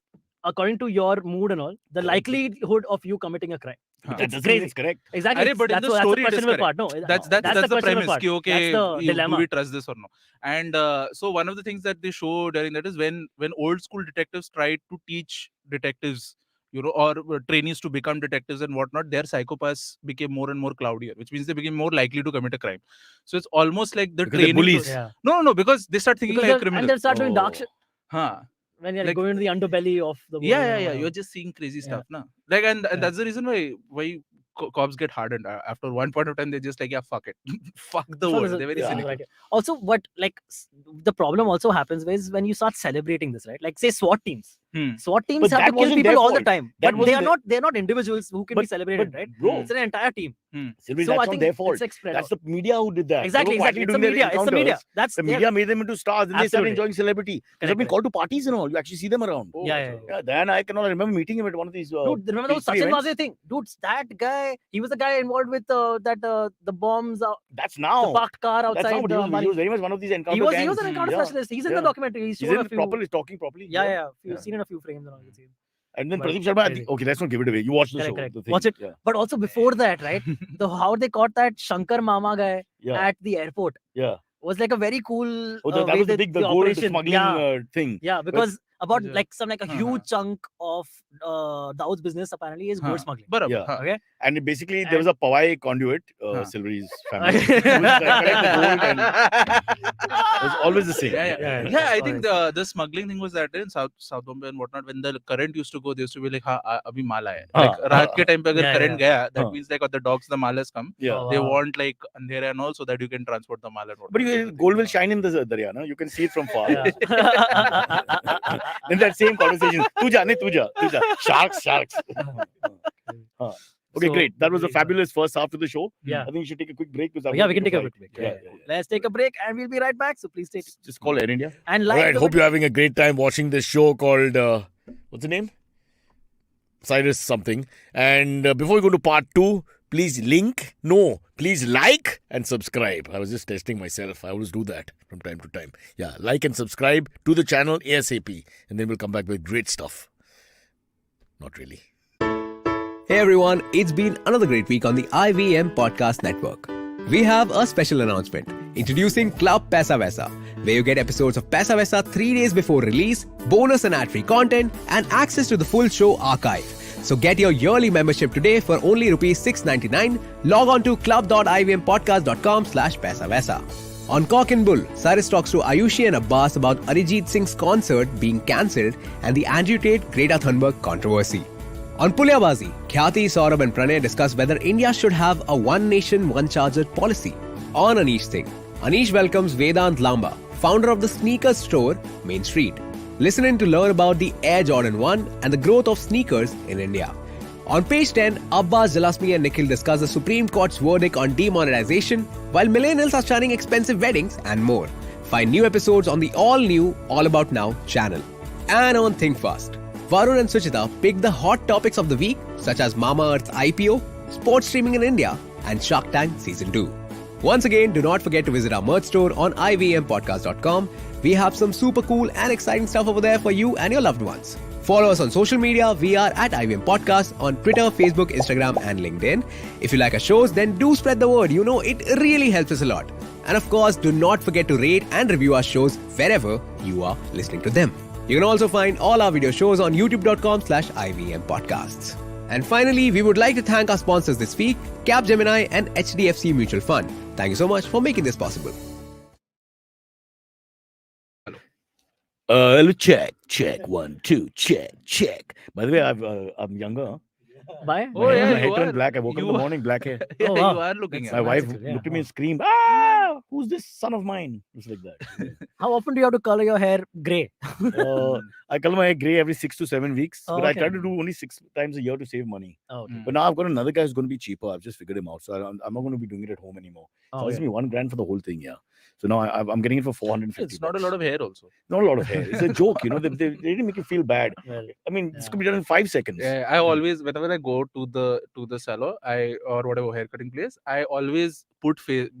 according to your mood and all the likelihood of you committing a crime. that It's doesn't mean crazy. it's correct. Exactly. Arey, but in the that's story it the is questionable correct. part. No, That's the the questionable premise. part. Ki, okay, That's the do dilemma. we trust this or no? And so one of the things that they show during that is when old school detectives tried to teach detectives, or trainees to become detectives and whatnot, their psychopaths became more and more cloudier, which means they became more likely to commit a crime. So it's almost like the Because they're training. bullies. Yeah. No, because they start thinking Because like a they'll- criminal. and they'll start doing dark Oh. shit Huh. when you're Like- going into the underbelly of the world. Yeah. You're just seeing crazy Yeah. stuff, na. Like, and Yeah. that's the reason why cops get hardened. After one point of time, they're just like, yeah, fuck it, fuck the So world. this is- They're very yeah. cynical. Like, also, what the problem also happens is when you start celebrating this, right? Like say SWAT teams. Hmm. SWAT teams But have that to kill wasn't people their all the fault. time. That But they wasn't are they're not individuals who can be But- celebrated, but right? bro, It's an entire team. Sylvie, So that's I not think their it's fault. like spread That's out. the media who did that. They Exactly. were quietly It's the doing their media. It's the media. encounters. That's The they have- media made them into stars, and they started Absolutely. enjoying celebrity. They've Correct, been correct. called to parties and all. You actually see them around. Oh, Yeah. Yeah, then I remember meeting him at one of these. Dude, remember those peaceful Sachin events. Vazir thing? Dude, that guy, he was the guy involved with the bombs, That's the now. parked car That's outside now. But the he Mari- was very much one of these encounter He was gangs. an encounter Yeah. specialist. He's in Yeah. the documentary. He's He's shown a in few. properly talking properly. Yeah. Yeah. You've seen in a few frames and all. You see. And then But Pradeep Sharma. crazy. Okay, let's not give it away. You watch the Correct, show. correct. The thing. Watch it. Yeah. But also before that, right? How they caught that Shankar Mama guy Yeah. at the airport Yeah. was like a very cool. Oh, that way was the they- big, the gold operation. smuggling Yeah. thing. Yeah, because about Yeah. like some like a Uh-huh. huge chunk of Dawood's business apparently is gold smuggling. Barabar, Yeah. huh. Okay. And basically, there was a Pawai conduit, Huh. Silvery's family. who would collect the gold and it was always the same. Yeah. I think the smuggling thing was that in South Bombay and whatnot, when the current used to go, they used to be like, "Ha, abhi maal aaya hai." Like raat ke time pe agar Yeah, current gaya, that Huh. means like the dogs, the maal has come. Yeah. Oh, They wow. want like andhera and all so that you can transport the maal and whatnot. But gold will shine in the darya, no? You can see it from far. Yeah. Then that same conversation. Tuja, ne tuja. Sharks. Okay, So, great. That was a very good. fabulous first half of the show. Yeah. I think we should take a quick break. Because Yeah, we can take a break. break. Yeah. Let's take a break and we'll be right back. So please stay tuned. Just call Air India. And All like right, the hope you're having a great time watching this show called, what's the name? Cyrus something. And before we go to part 2, please please like and subscribe. I was just testing myself. I always do that from time to time. Yeah, like and subscribe to the channel ASAP. And then we'll come back with great stuff. Not really. Hey everyone, it's been another great week on the IVM Podcast Network. We have a special announcement. Introducing Club Paisa Vaisa, where you get episodes of Paisa Vaisa 3 days before release, bonus and ad-free content, and access to the full show archive. So get your yearly membership today for only rupees $6.99. Log on to club.ivmpodcast.com/paisavaisa. On Cock and Bull, Cyrus talks to Ayushi and Abbas about Arijit Singh's concert being cancelled and the Andrew Tate Greta Thunberg controversy. On Pulyabazi, Khyati, Saurabh and Pranay discuss whether India should have a one nation, one charger policy. On Anish Singh, Anish welcomes Vedant Lamba, founder of the sneakers store Main Street. Listen in to learn about the Air Jordan 1 and the growth of sneakers in India. On page 10, Abbas, Jalasmi and Nikhil discuss the Supreme Court's verdict on demonetization, while millennials are starting expensive weddings and more. Find new episodes on the all-new All About Now channel. And on Think Fast, Varun and Suchita pick the hot topics of the week, such as Mama Earth's IPO, sports streaming in India, and Shark Tank Season 2. Once again, do not forget to visit our merch store on ivmpodcast.com. We have some super cool and exciting stuff over there for you and your loved ones. Follow us on social media. We are at IVM Podcast on Twitter, Facebook, Instagram, and LinkedIn. If you like our shows, then do spread the word. You know, it really helps us a lot. And of course, do not forget to rate and review our shows wherever you are listening to them. You can also find all our video shows on youtube.com/IVM Podcasts. And finally, we would like to thank our sponsors this week, Capgemini and HDFC Mutual Fund. Thank you so much for making this possible. Hello, check. 1, 2, check. By the way, I'm younger. Huh? Bye. Oh, yeah, My you hair turned are. black. I woke up in You the are. morning, black hair. Yeah, Oh, wow. you are looking That's My at wife That's it, yeah. looked at me and screamed, "Ah, who's this son of mine? It's like that. How often do you have to color your hair grey? I color my hair grey every 6 to 7 weeks, Oh, but I okay. try to do only 6 times a year to save money. Oh, okay. But now I've got another guy who's going to be cheaper. I've just figured him out, so I'm not going to be doing it at home anymore. Oh, So it's okay. me $1,000 for the whole thing. Yeah. So now I'm getting it for 450. It's not a lot of hair also. Not a lot of hair. It's a joke, you know. They didn't make you feel bad. Well, I mean, this yeah. could be done in 5 seconds. Yeah, I always, whenever I go to the salon, or whatever haircutting place, I always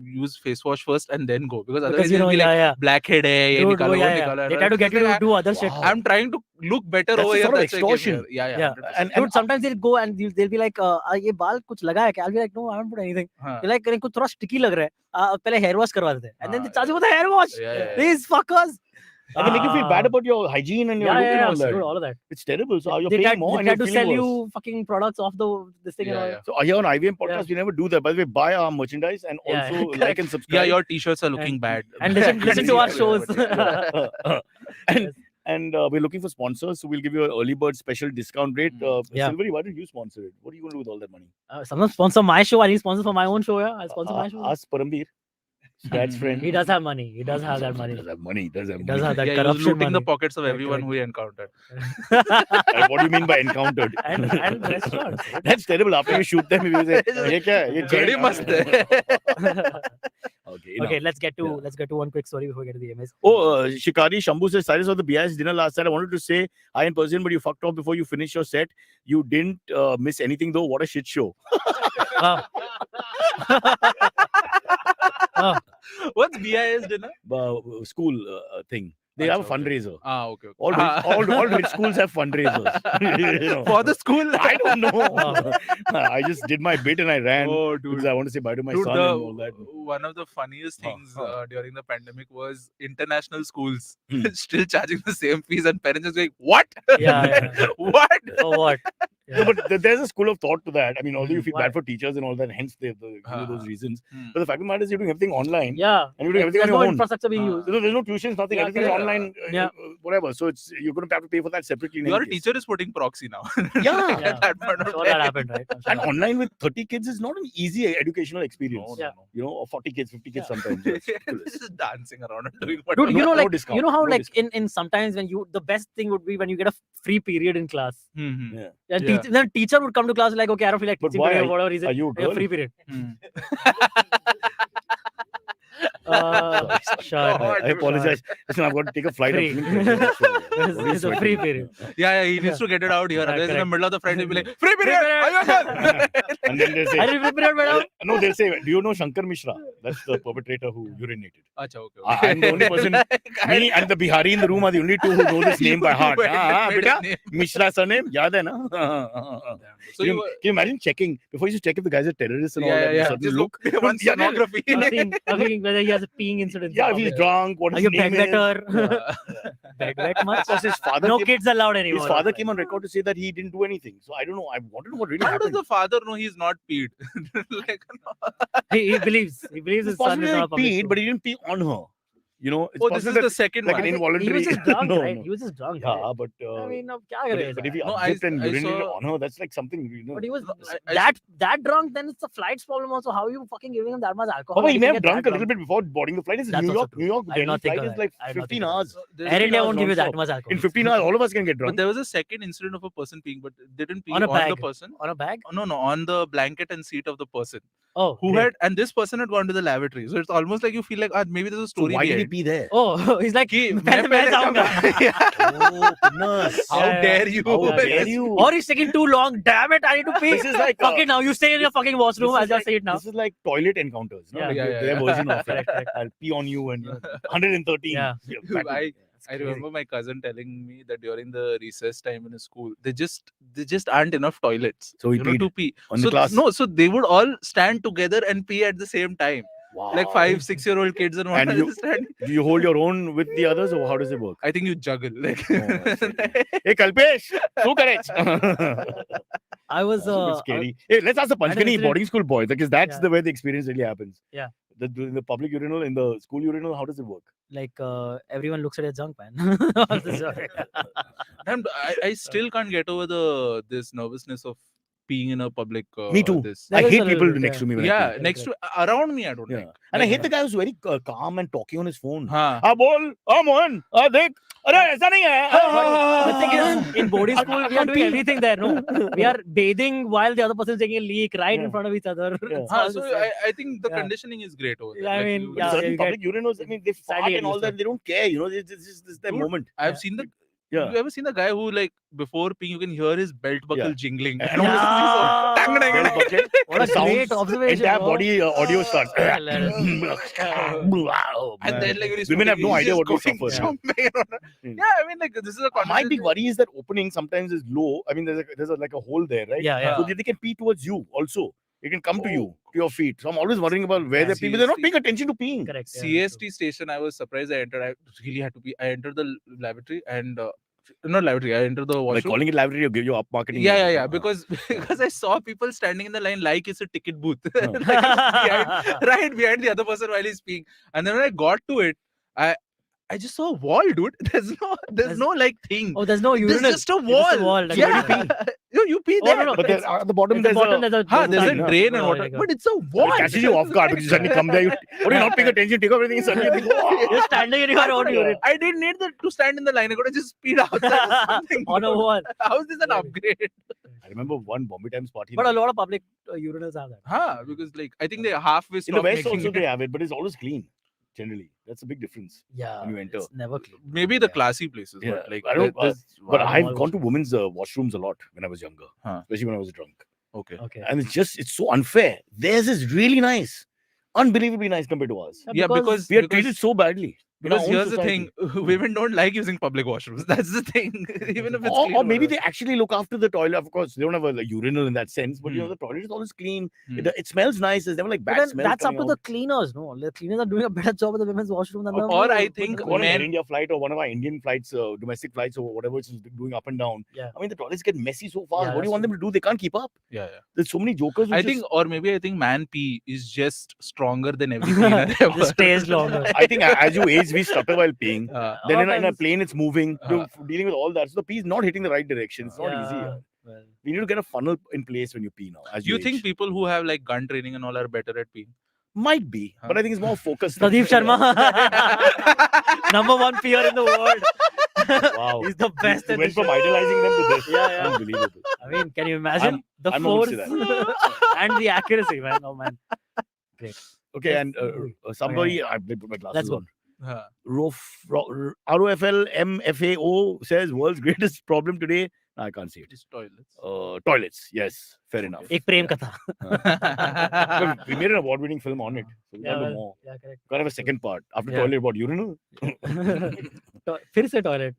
use face wash first and then go, because otherwise because you it'll know, be yeah, like yeah. blackhead hai, ye Dude, nikalo, oh, wo yeah, yeah. nikalo. They try to It's get you like to do other shit. Wow. I'm trying to look better That's over a here. sort of that's why I came extortion. here. Yeah, Yeah. 100%. And Dude, sometimes they'll go and they'll be like, ये बाल कुछ लगा है क्या? I'll be like, no, I haven't put anything. हाँ. They're like, कुछ थोड़ा sticky लग रहा है. पहले hair wash करवा देते हैं. And then they हाँ, charge you for the hair wash. Yeah. These fuckers. And they make you feel bad about your hygiene and your look and all that. Dude, all of that. It's terrible. So you're They paying more try and you're to feeling sell worse. you fucking products off this thing and all. Yeah. So here on IVM podcast, we never do that. By the way, buy our merchandise and Yeah, also correct. like and Yeah, subscribe. your t-shirts are looking bad. And listen to our shows. and and we're looking for sponsors, so we'll give you an early bird special discount rate. Yeah. Silvery, why don't you sponsor it? What are you going to do with all that money? Someone sponsor my show. I need sponsors for my own show. Yeah, I'll sponsor my show. Ask Parambir, Dad's friend. He does have money. He does have that money. He does have money. He does have He money. does have that Yeah, he was corruption looting the money. pockets of Correct, everyone correct. who he encountered. What do you mean by encountered? and restaurants. That's terrible. After you shoot them, you say, "Ye kya hai? Ye Gadi chain." mast hai. Okay. enough. Okay, let's get to Yeah. one quick story before we get to the emails. Oh, Shikari Shambhu says, Cyrus, of the BIS dinner last night. I wanted to say hi in person, but you fucked off before you finished your set. You didn't miss anything though. What a shit show. Wow. Oh, What's BIS dinner? School thing. They have a Okay. fundraiser. Okay. All rich schools have fundraisers. You know. For the school? I don't know. I just did my bit and I ran Oh, because dude. I want to say bye to my Dude, son and all that. one of the funniest things huh. during the pandemic was international schools Hmm. still charging the same fees, and parents are going, "What? yeah. What?" For what? No, but there's a school of thought to that. I mean, although you feel Why? bad for teachers and all that, hence they give you those reasons. Hmm. But the fact of the matter is, you're doing everything online. Yeah. And you're doing everything There's on no your own. infrastructure being used. So there's no tuitions, nothing. Yeah, Everything is correct. online, Yeah. whatever. So you're going to have to pay for that separately. in Your any case. teacher is putting proxy now. Yeah. At that point I'm of sure time. that happened, right? I'm sure And that online with 30 kids is not an easy educational experience. Yeah. You know, or 40 kids, 50 kids Yeah. sometimes. Yeah, it's ridiculous. Just dancing around and doing what. Dude, No- you know, no like discount, you know how no like discount. in sometimes when the best thing would be when you get a free period in class. Mhm. Yeah. And Yeah. then teacher would come to class like, okay, I don't feel like But teaching why today are- for whatever reason. Are you a girl? Free period. Hmm. Sure. I apologize. Listen, I've got to take a flight. Free. I'm feeling crazy. Sorry. It's- What are you it's a free sweating? period. Yeah, he needs to get it out here. Yeah, Otherwise, in the correct. middle of the Friday, he'll be like, "Free period! period! Are you good?" And then they say, Are you free period, madam? no, they'll say, do you know Shankar Mishra? That's the perpetrator who urinated. Acha, okay. I'm the only person, me and the Bihari in the room are the only two who know this name by heart. Beta, Mishra surname, yaad hai na? So Can you imagine checking, before you used to check if the guy's a terrorist and all that, yeah. certain Just look. look. One Yeah, no, sonography. Nothing, whether he has a peeing incident. Yeah, if he's drunk, what Are his you name is. bedwetter? Bedwet much? Because his father, No came, kids allowed anymore. his father came on record to say that he didn't do anything. So I don't know. I want to know what really How does happened. the father know he's not peed? Like, He believes. He believes It's his son possible is he not a public peed, school. but he didn't pee on her. You know, it's oh, this possible is that the second like one. an He involuntary. was just drunk, No, right? no. He was just drunk. Yeah, right? but I mean, अब क्या करे but if he ऐसा? No, unzipped and I urinated saw- on her, that's like something. You know. But he was I that drunk. Then it's the flight's problem also. How are you fucking giving him that much alcohol? Papa, he If may you have get drunk that a little bit before boarding the flight. It's That's New also York, true. New York, I did Delhi not think flight of is that. like I did not 15 think of hours. There's Air been India a- won't give you that non-stop. much alcohol. In 15 hours, all of us can get But drunk. there was a second incident of a person peeing, but they didn't pee On a the bag. person. On a bag? No, on the blanket and seat of the person Oh, who great. had, and this person had gone to the lavatory. So it's almost like you feel like, maybe there's a So story why did he behind. pee there? Oh, he's like, कि पहले मैं पहले जाऊंगा. Oh, goodness. How Yeah, dare you? How dare Yes. you? Or he's taking too long. Damn it! I need to pee. This is like Fuck it now. You stay in your fucking washroom. I'll This is just like- say it now. This is like toilet encounters. No? Yeah. Like Yeah, their yeah. version of it. Correct, correct. I'll pee on you and 113. Yeah. I remember my cousin telling me that during the recess time in his school, they just aren't enough toilets. So he peed to pee. on the class. So they would all stand together and pee at the same time. Wow. Like 5-6-year-old kids and one And you- stand. Do you hold your own with the others or how does it work? I think you juggle. Like Oh, I see. Hey, Kalpesh, so correct. I was That's a bit scary. Hey, let's ask the an Panchgani incident- boarding school boy because that's Yeah. the way the experience really happens. Yeah. In the public urinal, in the school urinal, how does it work? like everyone looks at your junk, man. I still can't get over this nervousness of peeing in a public. Me too. This. I That is hate a little people bit, next yeah. to me when I Yeah, pee. next to around me, I don't Yeah. like. And I hate the guy who's very calm and talking on his phone. Huh. Bol, Mohan, देख, अरे ऐसा नहीं है. The thing is, in boarding I school, we are can't doing pee. everything there. No, we are bathing while the other person is taking a leak right Yeah. in front of each other. Yeah. It's all So the same. I think the Yeah. conditioning is great over there. Yeah, I Like, mean, you- But yeah, certain you get- public urinals, I mean, they fart Sadly and all used to that. They don't care, you know. This is their Dude, moment. I've Yeah. seen the. Yeah. You ever seen the guy who like before peeing you can hear his belt buckle Yeah. jingling? And And all this is so- Yeah. Dang, dang, Belt dang. buckle, What a the sounds, great observation. entire bro. body audio starts. And then like when he's Women have smoking, no he's idea just what we going suffer. jumping around. Mm. Yeah, I mean like this is a My conversation. big worry is that opening sometimes is low. I mean, there's like a hole there, right? Yeah, yeah. So they can pee towards you also. It can come to you, Oh. to your feet. So I'm always worrying about where Yeah, they're peeing. But they're not seriously. paying attention to peeing. Correct. yeah, CST station, I was surprised I entered. I really had to pee. I entered the lavatory and not lavatory. I entered the Like washroom. calling it library or give you up marketing. Yeah. Because I saw people standing in the line like it's a ticket booth, Huh. like it's right behind the other person while he's peeing. And then when I got to it, I just saw a wall, dude. There's no like thing. Oh, there's no urinal. There's just a It's just a wall. wall, like, Yeah. where you You pee Oh, there. no, no. But there, at the bottom, At the bottom, there's a. There's a sign, huh? drain and Oh, water, like a- but it's a It wall. catches you off guard because you suddenly come there. You're not paying attention. Take everything and suddenly you think, You're standing in your own urine I didn't need to stand in the line. I could have just peed outside or something. on a wall. How is this an upgrade? I remember one Bombay Times party. But a lot of public urinals have that. Huh? Because like I think they halfway in the stopped West making also it. they have it, but it's always clean. Generally, that's a big difference. Yeah, When you enter. it's never clean. Maybe the Yeah. classy places. Yeah, But like I don't. there's- But Wow, I've all gone to women's washrooms a lot when I was younger, Huh. especially when I was drunk. okay. Okay. And it's so unfair. Theirs is really nice, unbelievably nice compared to ours. Yeah, because We are treated so badly. in our because own here's the society. thing: women don't like using public washrooms. That's the thing. Even if it's clean Or maybe whatever. they actually look after the toilet. Of course, they don't have a like, urinal in that sense, but you know Hmm. the toilet is always clean. Hmm. It smells nice. There's never like But bad then smells. that's up to coming the out. cleaners, no? The cleaners are doing a better job of the women's washroom than the Or I men. think One of men- Air India flight or one of our Indian flights, domestic flights or whatever, which is doing up and down. Yeah. I mean, the toilets get messy so fast. Yeah, What do you that's want them to do? They can't keep up. yeah. There's so many jokers. Who I just- think, or maybe I think man pee is just stronger than every cleaner ever. Just stays longer. I think as you age, we stutter while peeing. Then in a Sometimes- plane, it's moving. You're Uh, dealing with all that. So the pee is not hitting the right direction. It's not easy. Yeah, well, We need to get a funnel in place when you pee now. As You age. think people who have like gun training and all are better at peeing? Might be, but I think it's more focused. Pradeep Sharma, number one peer in the world. Wow. He's the best. You at went this from shit. idolizing them to this. Yeah, yeah. Unbelievable. I mean, can you imagine the I'm not force used to and the accuracy, man? Oh man, Okay, and somebody, I put my glasses Let's go. on. Huh. ROFL MFAO says world's greatest problem today. No, I can't see it. Just toilets. Toilets. Yes, fair enough. एक प्रेम कथा. Well, we made an award-winning film on it. So we Yeah, gotta do well, more. yeah, correct. Gotta have a second part. After Yeah. toilet, what urinal? फिर से toilet.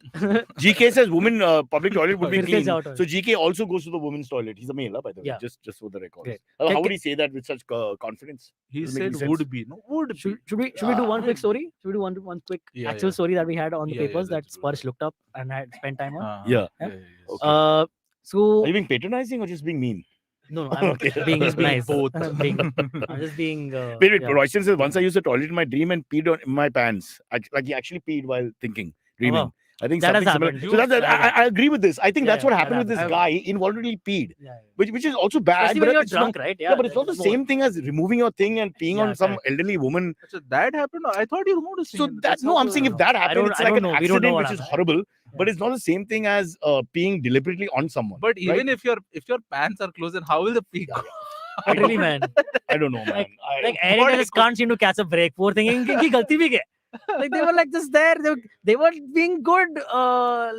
GK says women public toilet would be फिर से clean. जाओ toilet. So GK also goes to the women's toilet. He's a male, by the way. Yeah. Just for the record. Great. How would he say that with such confidence? He Doesn't make said any sense. would be. No, would be. Should we do one quick story? Should we do one quick Yeah, actual yeah. story that we had on the Yeah, yeah, papers that let's do Sparsh looked up and had spent time on? Yeah. Yeah. yes. Okay. So Are you being patronizing or just being mean? no, I'm Okay. being Just being nice. both. I'm just being. Wait. yeah. Royston says once I used the toilet in my dream and peed on in my pants. Like he actually peed while thinking, dreaming. wow. I think That has something similar. happened. So I agree with this. I think Yeah, that's what yeah, that happened with this happened. guy. Involuntarily peed, Yeah, yeah. which is also bad. Especially but when you're it's drunk, not, right? Yeah, but it's not the more. same thing as removing your thing and peeing Yeah, on some correct. elderly woman. So that happened. I thought you removed his So thing. that's no. I'm saying if that happened, don't- it's I like don't an know. We don't accident, know what which is happened. horrible. But Yeah. it's not the same thing as peeing deliberately on someone. But even right? if your pants are closed, then how will the pee go? But really, man, I don't know, man. like Air India just can't seem to catch a break. Poor thing. इनकी गलती भी क्या? Like they were like just there. They were being good,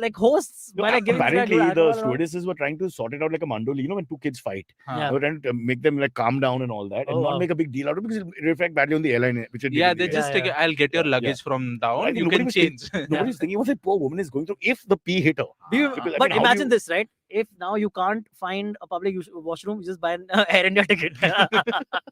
like hosts. No, by, like, giving apparently, alcohol the and all. stewardesses were trying to sort it out like a mandoli. You know, when two kids fight, Yeah. they were trying to make them like calm down and all that, and Oh, not wow. make a big deal out of it because it reflect badly on the airline. Which it did Yeah, in the they end. just Yeah, take. yeah. I'll get your Yeah. luggage from I down. think You nobody can was change. Nobody's thinking what that poor woman is going through if the pee hit her. Do you- Because, I but mean, how do imagine you- this, right? If now you can't find a public washroom, you just buy an Air India ticket.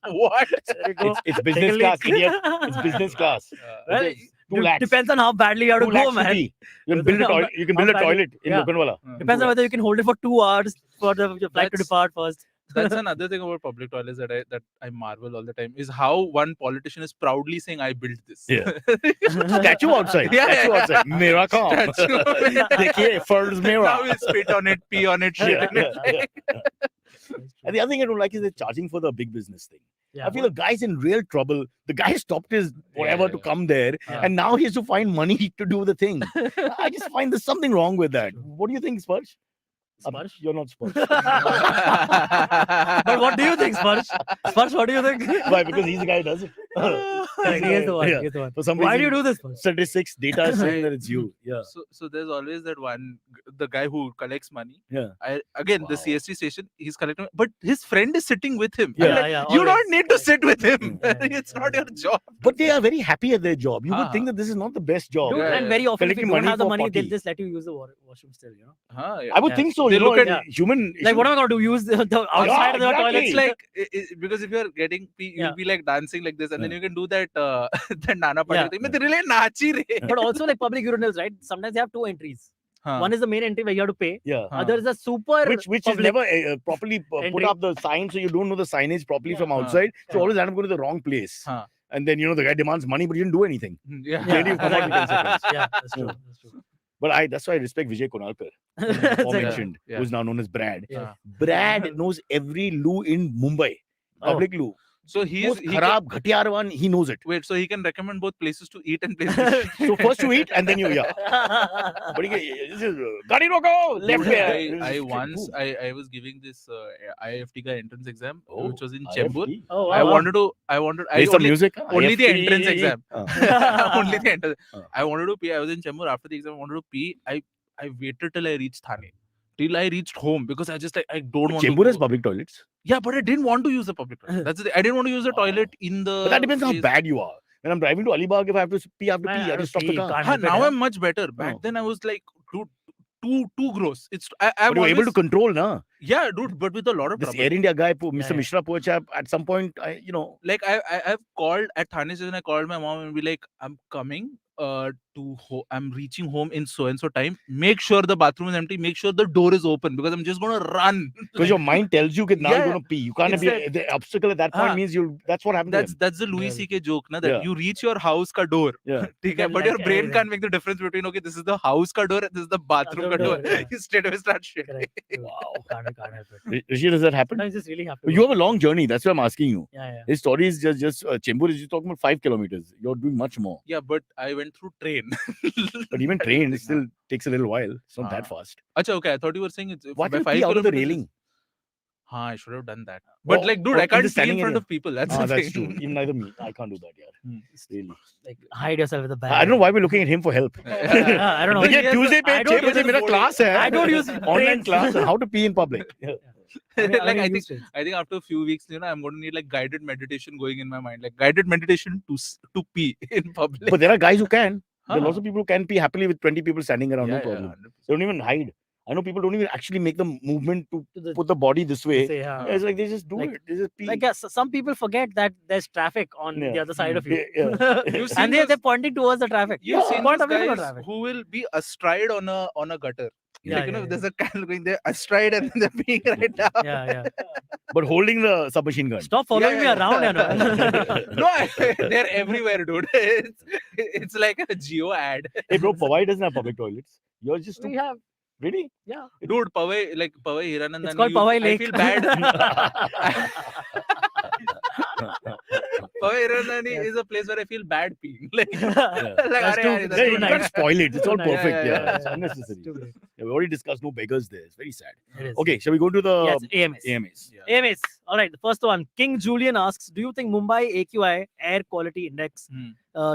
What? There you go. It's Take a business leak. class, idiot. It's business class. Well, It is 2 lakhs. depends on how badly you have to 2 go, lakhs to man. pee. You can Depends build a on how toilet. You can build a badly- toilet in yeah. Lokanwala. Depends on whether you can hold it for 2 hours for the flight to That's- depart first. That's another thing about public toilets that I marvel all the time is how one politician is proudly saying, "I built this." Yeah. Statue outside. Yeah, Statue yeah. outside. Mera kaam. Statue. देखिए, first Now mera. we'll spit on it, pee on it, shit. Yeah, yeah, yeah. And the other thing I don't like is they're charging for the big business thing. Yeah. I feel the guy's in real trouble. The guy stopped his whatever to come there, Yeah. and now he has to find money to do the thing. I just find there's something wrong with that. What do you think, Sparsh? Sparsh? You're not Sparsh. But what do you think, Sparsh? Sparsh, what do you think? Why? Because he's the guy who does it. Correct, he is the one. Yeah. He is the one. For some Why do you reason, do this, Sparsh? statistics data is saying that it's you. Yeah. So there's always that one, the guy who collects money. Yeah. The Wow. CST station, he's collecting, but his friend is sitting with him. Yeah. I'm like, Yeah, you always. don't need to sit with him. Yeah. It's not your job. But they are very happy at their job. You would think that this is not the best job. Dude, Yeah, and yeah. very often if you Collecting don't money have the for money, they'll potty. just let you use the washroom still, you know? Yeah. I would Yeah. think so. They You look know, at- Yeah. human. Like, what am I going to do? Use the outside of the exactly. toilets? It's like because if you're getting pee, you'll Yeah. be like dancing like this, and then Yeah. you can do that that Nana Party Yeah. thing. But really nachi re. But also like public urinals, right? Sometimes they have two entries. Huh. One is the main entry where you have to pay. Yeah. Huh. Other is a super Which is public. never properly put entry. up the sign, so you don't know the signage properly from outside. So Yeah. always end up going to the wrong place. Huh. And then the guy demands money, but you didn't do anything. Yeah. Clearly, you've come out in 10 seconds. Yeah, that's true. That's true. But that's why I respect Vijay Konalkar, It's like- mentioned, Yeah. who's now known as Brad. Yeah. Brad knows every loo in Mumbai, Oh. public loo. So he Most can, kharab, ghatiyar one, he knows it. wait. So he can recommend both places to eat and places. to shit. So first you eat, and then you But he this is Gadi Roko, left Dude, here. I once I was giving this IFT ka entrance exam, Oh, which was in Chembur. IFT. Oh, wow. I wanted Play some only, music. only the IFT. entrance exam. only the entrance. Uh. I wanted to pee. I was in Chembur after the exam. I wanted to pee. I waited till I reached Thane. Till I reached home because I just like I don't want Chembur to has go. public toilets. Yeah, but I didn't want to use the public toilet. That's the thing. I didn't want to use the Wow. toilet in the. But that depends how place. bad you are. When I'm driving to Alibag, if I have to pee, I have to pee. Man, I just stop the pee, car. can't Huh, help it, now huh? I'm much better. Back Oh. then I was like, dude, too gross. It's But you're able to control, na? yeah, dude, but with a lot of This trouble. Air India guy, Mr. yeah. Mishra, poor chap, at some point, Like I've called at Thane station. I called my mom and be like, I'm coming. I'm reaching home in so and so time. Make sure the bathroom is empty. Make sure the door is open because I'm just gonna run. because your mind tells you that now Yeah, you're going to pee. You can't It's be, that- the obstacle at that point Ah. means that's what happened to him. That's the Louis Yeah. C.K. joke, na, that Yeah. you reach your house ka door. Yeah. ठीक है, Then but your like brain everything. can't make the difference between okay, this is the house ka door and this is the bathroom ka door. door, yeah. You straight away start shit. Correct. Wow. Can't help it. Rishi, does that happen? Sometimes you just really have to. You have a long journey. That's why I'm asking you. Yeah. His story is just Chembur is just talking about 5 kilometers. You're doing much more. Yeah, but I went through train. But even train, it still takes a little while. It's not that Ah. fast. Acha, okay, I thought you were saying it's Why by do you 5 pee out of the kilometers is- railing? Huh, I should have done that. But Or- like, dude, or I in can't the pee in standing front area. of people. That's Ah, the that's thing. true. Even neither me. I can't do that, yeah. Hmm. Really. Like hide yourself with a bag. I don't know why we're looking at him for help. Yeah, I don't know. भैया Yes, Tuesday पे I don't 6 बजे use मेरा phone. class है. I don't use online trains. class on how to pee in public. Yeah. Like, I think after a few weeks, I'm going to need like guided meditation going in my mind, like guided meditation to pee in public. But there are guys who can. There are Huh. lots of people who can pee happily with 20 people standing around, no Yeah, problem. 100%. They don't even hide. I know people don't even actually make the movement to To the- put the body this way. say, yeah. It's like they just do Like- it. They just pee. Like yeah, some people forget that there's traffic on Yeah. the other side of you. Yeah. You've seen And they're those- pointing towards the traffic. You've Yeah. seen Point those away from the guys traffic. who will be astride on a gutter. Yeah, Like, yeah, there's a can going there astride and they're being right down. Yeah. But holding the submachine gun. Stop following Yeah, me around, you know. No, they're everywhere, dude. It's like a geo ad. Hey bro, Powai doesn't have public toilets. You're just We too... have, Really? yeah. Dude, Powai Hiranandani. It's called Powai Lake. I feel bad. Powai Hiranandani Yes. is a place where I feel bad peeing. Like, Yeah. like, That's "Arey, too- arey, Yeah, that's you too can't nice." spoil it. It's all Too nice. perfect. Yeah, Yeah, yeah, it's yeah. unnecessary. It's too great. Yeah, we already discussed no beggars there. It's very sad. It is. Okay, shall we go to the Yes, AMS. AMAs? Yeah. AMS. All right. The first one. King Julian asks, do you think Mumbai AQI, Air Quality Index, Hmm.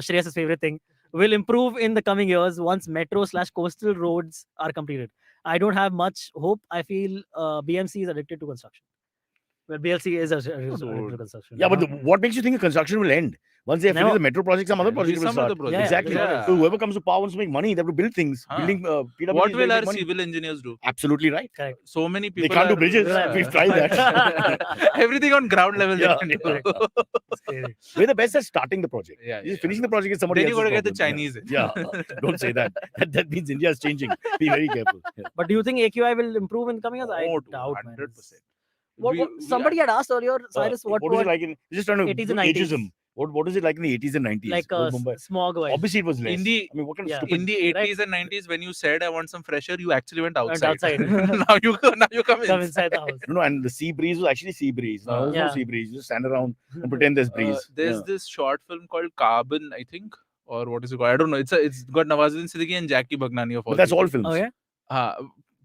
Shreyas's favorite thing, will improve in the coming years once metro/coastal roads are completed? I don't have much hope. I feel BMC is addicted to construction. Well, BLC is addicted to construction. Yeah, but what makes you think the construction will end? Once they have finished Never. the metro project, some other There'll be project will some other start. project. Exactly. Yeah. So whoever comes to power wants to make money. They have to build things. Huh. Building PWD What is will very our big money. civil engineers do? Absolutely right. So many They people can't do are- bridges. Yeah. We've tried that. Everything on ground level. Yeah. they can do. It's crazy. We're the best at starting the project. Yeah, Just yeah. finishing the project is somebody Then you got to else's get the problem. Chinese in. Yeah, don't say that. That means India is changing. Be very careful. Yeah. But do you think AQI will improve in coming years? I Oh, dude, doubt, man. 100%. What, We- what, we somebody had asked earlier, Cyrus, What is it like in? Just trying to 80s do and 90s. ageism. What is it like in the 80s and 90s? Like Old Mumbai. smog wise. Obviously, it was less. In the- I mean, what kind of Yeah. stupid? In the Right. 80s and 90s, when you said I want some fresh air, you actually went Went outside. outside. now you come Come inside. inside the house. No, and the sea breeze was actually sea breeze. Now there's Yeah. no sea breeze. You just stand around and pretend there's breeze. There's this short film called Carbon, I think, or what is it called? I don't know. It's got Nawazuddin Siddiqui and Jackie Baghnani of all. But that's all people. films. Oh yeah.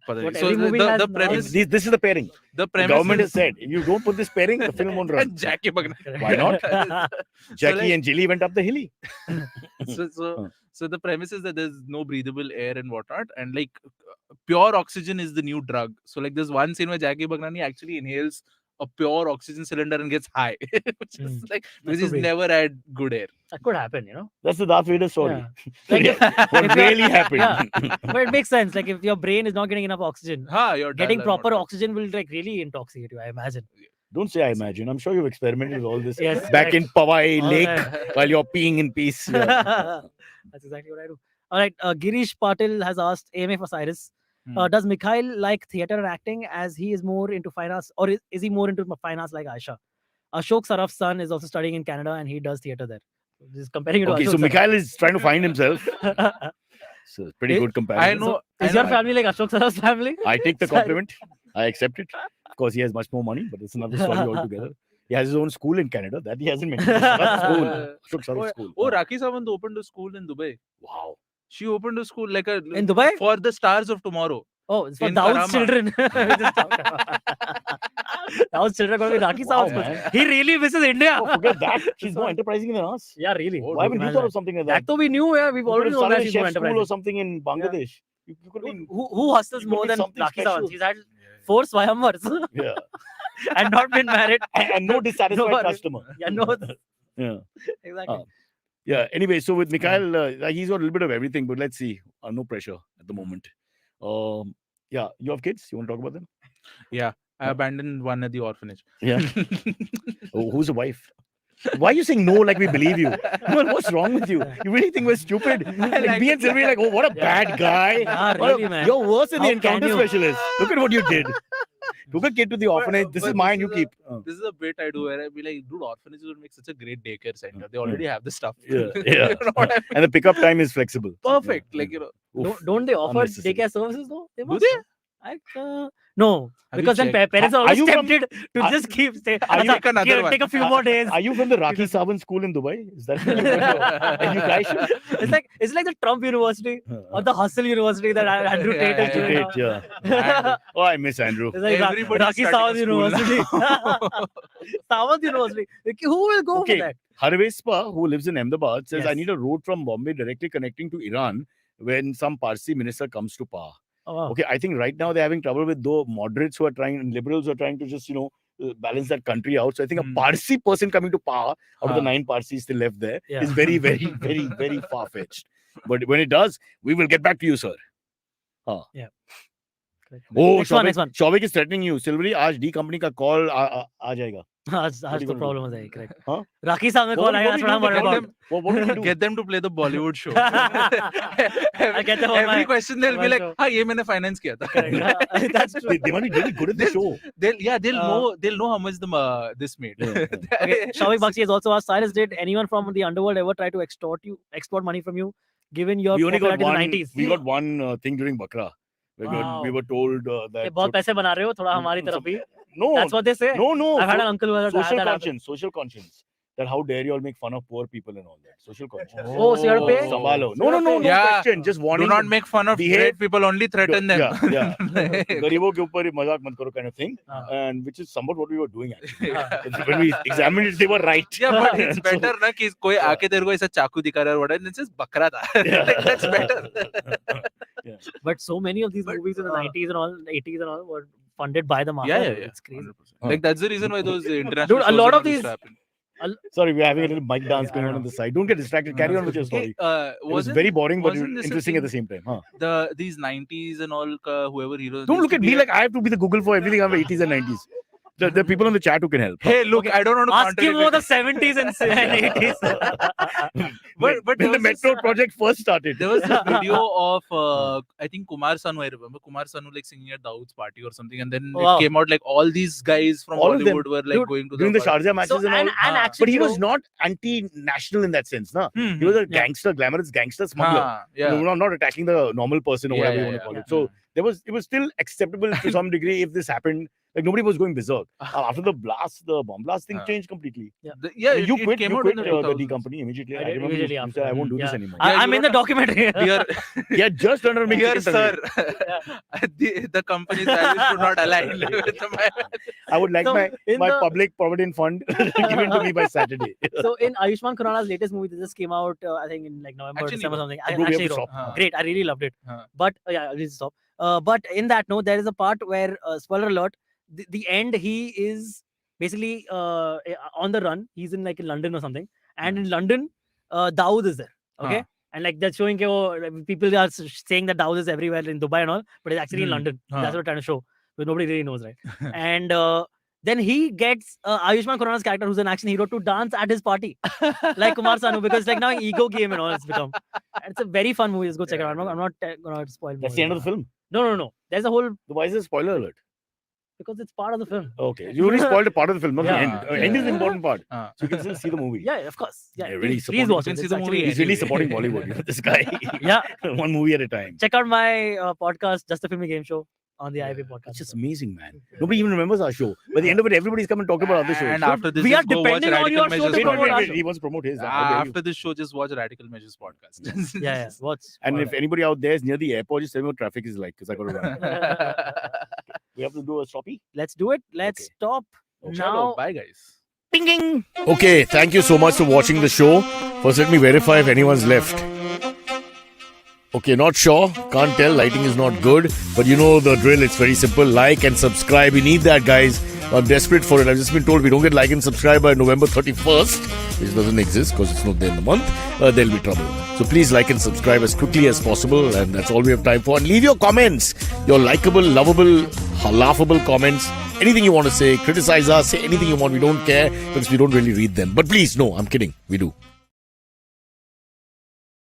Pata What nahi. So every movie has the now premise, is- This is the pairing. the The premise government has is said if you don't put this pairing, the film won't run. Jackie Baghnani. Why not? Jackie like- and Jilly went up the hilly. So the premise is that there's no breathable air and whatnot, and like pure oxygen is the new drug. So like there's one scene where Jackie Baghnani actually inhales a pure oxygen cylinder and gets high, which is like because so he's big. never had good air. That could happen, you know. That's the Darth Vader story. Yeah. Like if, What if you're- really happened? Yeah. But it makes sense. Like if your brain is not getting enough oxygen, You're getting dull and proper whatnot. oxygen will like really intoxicate you. I imagine. Don't say I imagine. I'm sure you've experimented with all this Yes. back in Powai All Lake right. while you're peeing in peace. Yeah. That's exactly what I do. All right. Girish Patil has asked AMA for Cyrus. Hmm. Does Mikhail like theatre and acting as he is more into finance, or is he more into finance like Aisha? Ashok Saraf's son is also studying in Canada and he does theatre there. Just comparing it to Okay, Ashok so Saraf. Mikhail is trying to find himself. So it's pretty Eh, good I comparison. know. Is your family like Ashok Saraf's family? I take the Sorry. compliment. I accept it. Of course, he has much more money, but it's another story altogether. He has his own school in Canada that he hasn't mentioned. Saraf school. Ashok Saraf school. Oh, Rakhi Sawant opened a school in Dubai. Wow. She opened a school like a In Dubai? for the stars of tomorrow. Oh, it's for In Dawood's Karama. children. We just talked about- Dawood's children are going to be Rakhi Wow, Sawant's school. man. He really misses India. Oh, forget that. She's more enterprising than us. Yeah, really. Oh, Why haven't you Imagine thought that. of something like That that? though we knew, yeah. We've You already could have known that started a she's more chef school or enterprising. something in Bangladesh. You could be, Who hustles You could more be than something Rakhi special. Sawant? She's had 4 Swayamvars yeah. and not been married. And no dissatisfied No, customer. Yeah, no. Yeah. Exactly. Yeah. Anyway, so with Mikhail, he's got a little bit of everything, but let's see. No pressure at the moment. Yeah. You have kids? You want to talk about them? I abandoned one at the orphanage. Yeah. Oh, who's the wife? Why are you saying no like we believe you? No, what's wrong with you? You really think we're stupid? Like me and Sylvie are like, oh, what a bad guy. Yeah, What a- really, man. You're worse than the How encounter can you? specialist. Look at what you did. Took a kid to the orphanage. This is but mine. this You is keep. This is a bit I do where I be like, dude, orphanages would make such a great daycare center. They already have the stuff. Yeah, You yeah. know what I mean? And the pickup time is flexible. Perfect. Yeah, Like, yeah. you know, Oof. Don't they offer Unnecessary. daycare services though? They do must. they? No, Have you because then checked? parents are Are always you from- tempted to are- just keep stay. are you- Take another one. Take a few more days. Are you from the Rakhi Sawant school in Dubai? Is that where you got your education? It's like the Trump University or the Hustle University that Andrew Yeah, Tate is yeah, doing Tate, now. yeah. Oh, I miss Andrew. It's like Everybody's Rakhi starting Sawant a school University. Sawant University. Like, who will go Okay. for that? Harvespa, who lives in Ahmedabad, says, I Yes. need a road from Bombay directly connecting to Iran when some Parsi minister comes to power. Oh, wow. Okay, I think right now they're having trouble with though moderates who are trying and liberals who are trying to just, balance that country out. So I think a Hmm. Parsi person coming to power out of the Huh. 9 Parsis still left there Yeah. is very, very, very, very far fetched. But when it does, we will get back to you, sir. Correct. Oh, Next one. Shovik is threatening you. Silvery, आज D company का call आ जाएगा. आज are you तो gonna do? Problem हो जाएगी correct Huh? राखी साहब में What call did आएगा you थोड़ा do? worried What about did- What did you do? Get them to play the Bollywood show. I get them on Every my- question they'll my be like, show. हाँ ये मैंने finance किया था. Correct. That's true. They must be really good at the show. They'll know how much this made. Yeah, Okay, Shavik Bakshi has also asked, Cyrus, did anyone from the underworld ever try to export money from you, given your We only got popularity in one. the 90s? We got one thing during Bakra. Wow. We were told कि that. बहुत पैसे बना रहे हो थोड़ा हमारी तरफ ही. No, That's what they say. no. I've had an uncle who has Social that happen. conscience. Social conscience. That how dare you all make fun of poor people and all that. Social conscience. Oh, so you're paying? Sambalo. No Yeah. question. Just warning. Do not make fun of Behave- great people. Only threaten them. Yeah. गरीबों के ऊपर ही मजाक मत करो kind of thing. हाँ. And which is somewhat what we were doing actually. हाँ. When we examined it, they were right. Yeah, but it's So- better ना कि कोई आके तेरे को ऐसा चाकू दिखा रहा है और it's just बकरा था. Like, that's better. But so many of these movies in the 90s and all, 80s and all were funded by the mafia. Yeah. It's crazy. 100%. Like that's the reason why those international Dude, a shows lot and of all used these- to happen. Sorry, we're having a little mic dance Yeah, going I on know. the side. Don't get distracted. Carry on with your story. Hey, It was very boring, but wasn't this a interesting at the thing- same time. Huh? these 90s and all whoever heroes. Don't used look to at be me a- like I have to be the Google for everything of 80s and 90s. There are people on the chat who can help. Hey, look, I don't want to Ask him about the contradict 70s and 80s. But when there the was metro this- project first started. There was a video of I think Kumar Sanu. I remember Kumar Sanu like singing at Dawood's party or something, and then Wow. it came out like all these guys from All of them. Bollywood were like Dude, going to During the party. Sharjah matches So, and all. and actually, But he you was know, not anti-national in that sense, na? hmm, He was a yeah. gangster, glamorous gangster smuggler. Yeah. You know, not attacking the normal person or Yeah, whatever yeah, you want to yeah. call Yeah. it. So it was still acceptable to some degree if this happened. Like nobody was going berserk. After the bomb blast thing changed completely. Yeah, You it quit came you out quit in the the 2000s. D company immediately. I I did remember immediately you after. said, I won't do this Yeah. anymore. Yeah, I'm you in the were- documentary. Dear, He had just turned around and dear made chicken sir, the company's values could not align with my. I would like So, in my the- public provident fund given to me by Saturday. So in Ayushmann Khurrana's latest movie, that just came out, I think in like November, Action December, Hero. something. Bro, we have Actually, to stop. great. I really loved it. Huh. But yeah, let's stop. But in that note, there is a part where, spoiler alert, the end, he is basically on the run. He's in like in London or something, and in London, Dawood is there. Okay. Huh. And like they're showing people are saying that Dawood is everywhere in Dubai and all, but it's actually in Hmm. London. Huh. That's what we're trying to show. But nobody really knows, right? And then he gets Ayushmann Khurrana's character, who's an action hero, to dance at his party, like Kumar Sanu, because like now ego game and all it's become. And it's a very fun movie. Just go check it out. I'm not gonna spoil. That's more the end than of the that. film. No. There's a whole Why is it a spoiler alert? because it's part of the film. Okay. You only spoiled a part of the film, not Yeah. the end. Yeah. End is the important part. Uh, So you can still see the movie. Yeah, of course. Yeah, Yeah, really please supporting. watch You it. can see It's the movie actually- He's really Anyway. supporting Bollywood. You know, this guy. Yeah, One movie at a time. check out my podcast, Just a Filmy Game Show, on the IIP podcast. It's just amazing, man. Nobody even remembers our show. By the end of it, everybody's come and talking about other shows. and So- after this, we just are go watch depending on Radical your show Measures to promote our podcast. show. He wants to promote his. How dare you. After this show, just watch Radical Measures podcast. Yeah. Watch. And all if anybody out there is near the airport, just tell me what traffic is like, because I got to run. that. We have to do a stoppie. Let's do it. Let's Okay. stop Chalo, now. bye guys. Pinging. Okay, thank you so much for watching the show. First, let me verify if anyone's left. Okay, not sure. Can't tell. Lighting is not good. But you know the drill. It's very simple. Like and subscribe. We need that, guys. I'm desperate for it. I've just been told we don't get like and subscribe by November 31st, which doesn't exist because it's not there in the month. There'll be trouble. So please like and subscribe as quickly as possible. And that's all we have time for. And leave your comments. Your likable, lovable, laughable comments. Anything you want to say. Criticize us. Say anything you want. We don't care because we don't really read them. But please, no, I'm kidding. We do.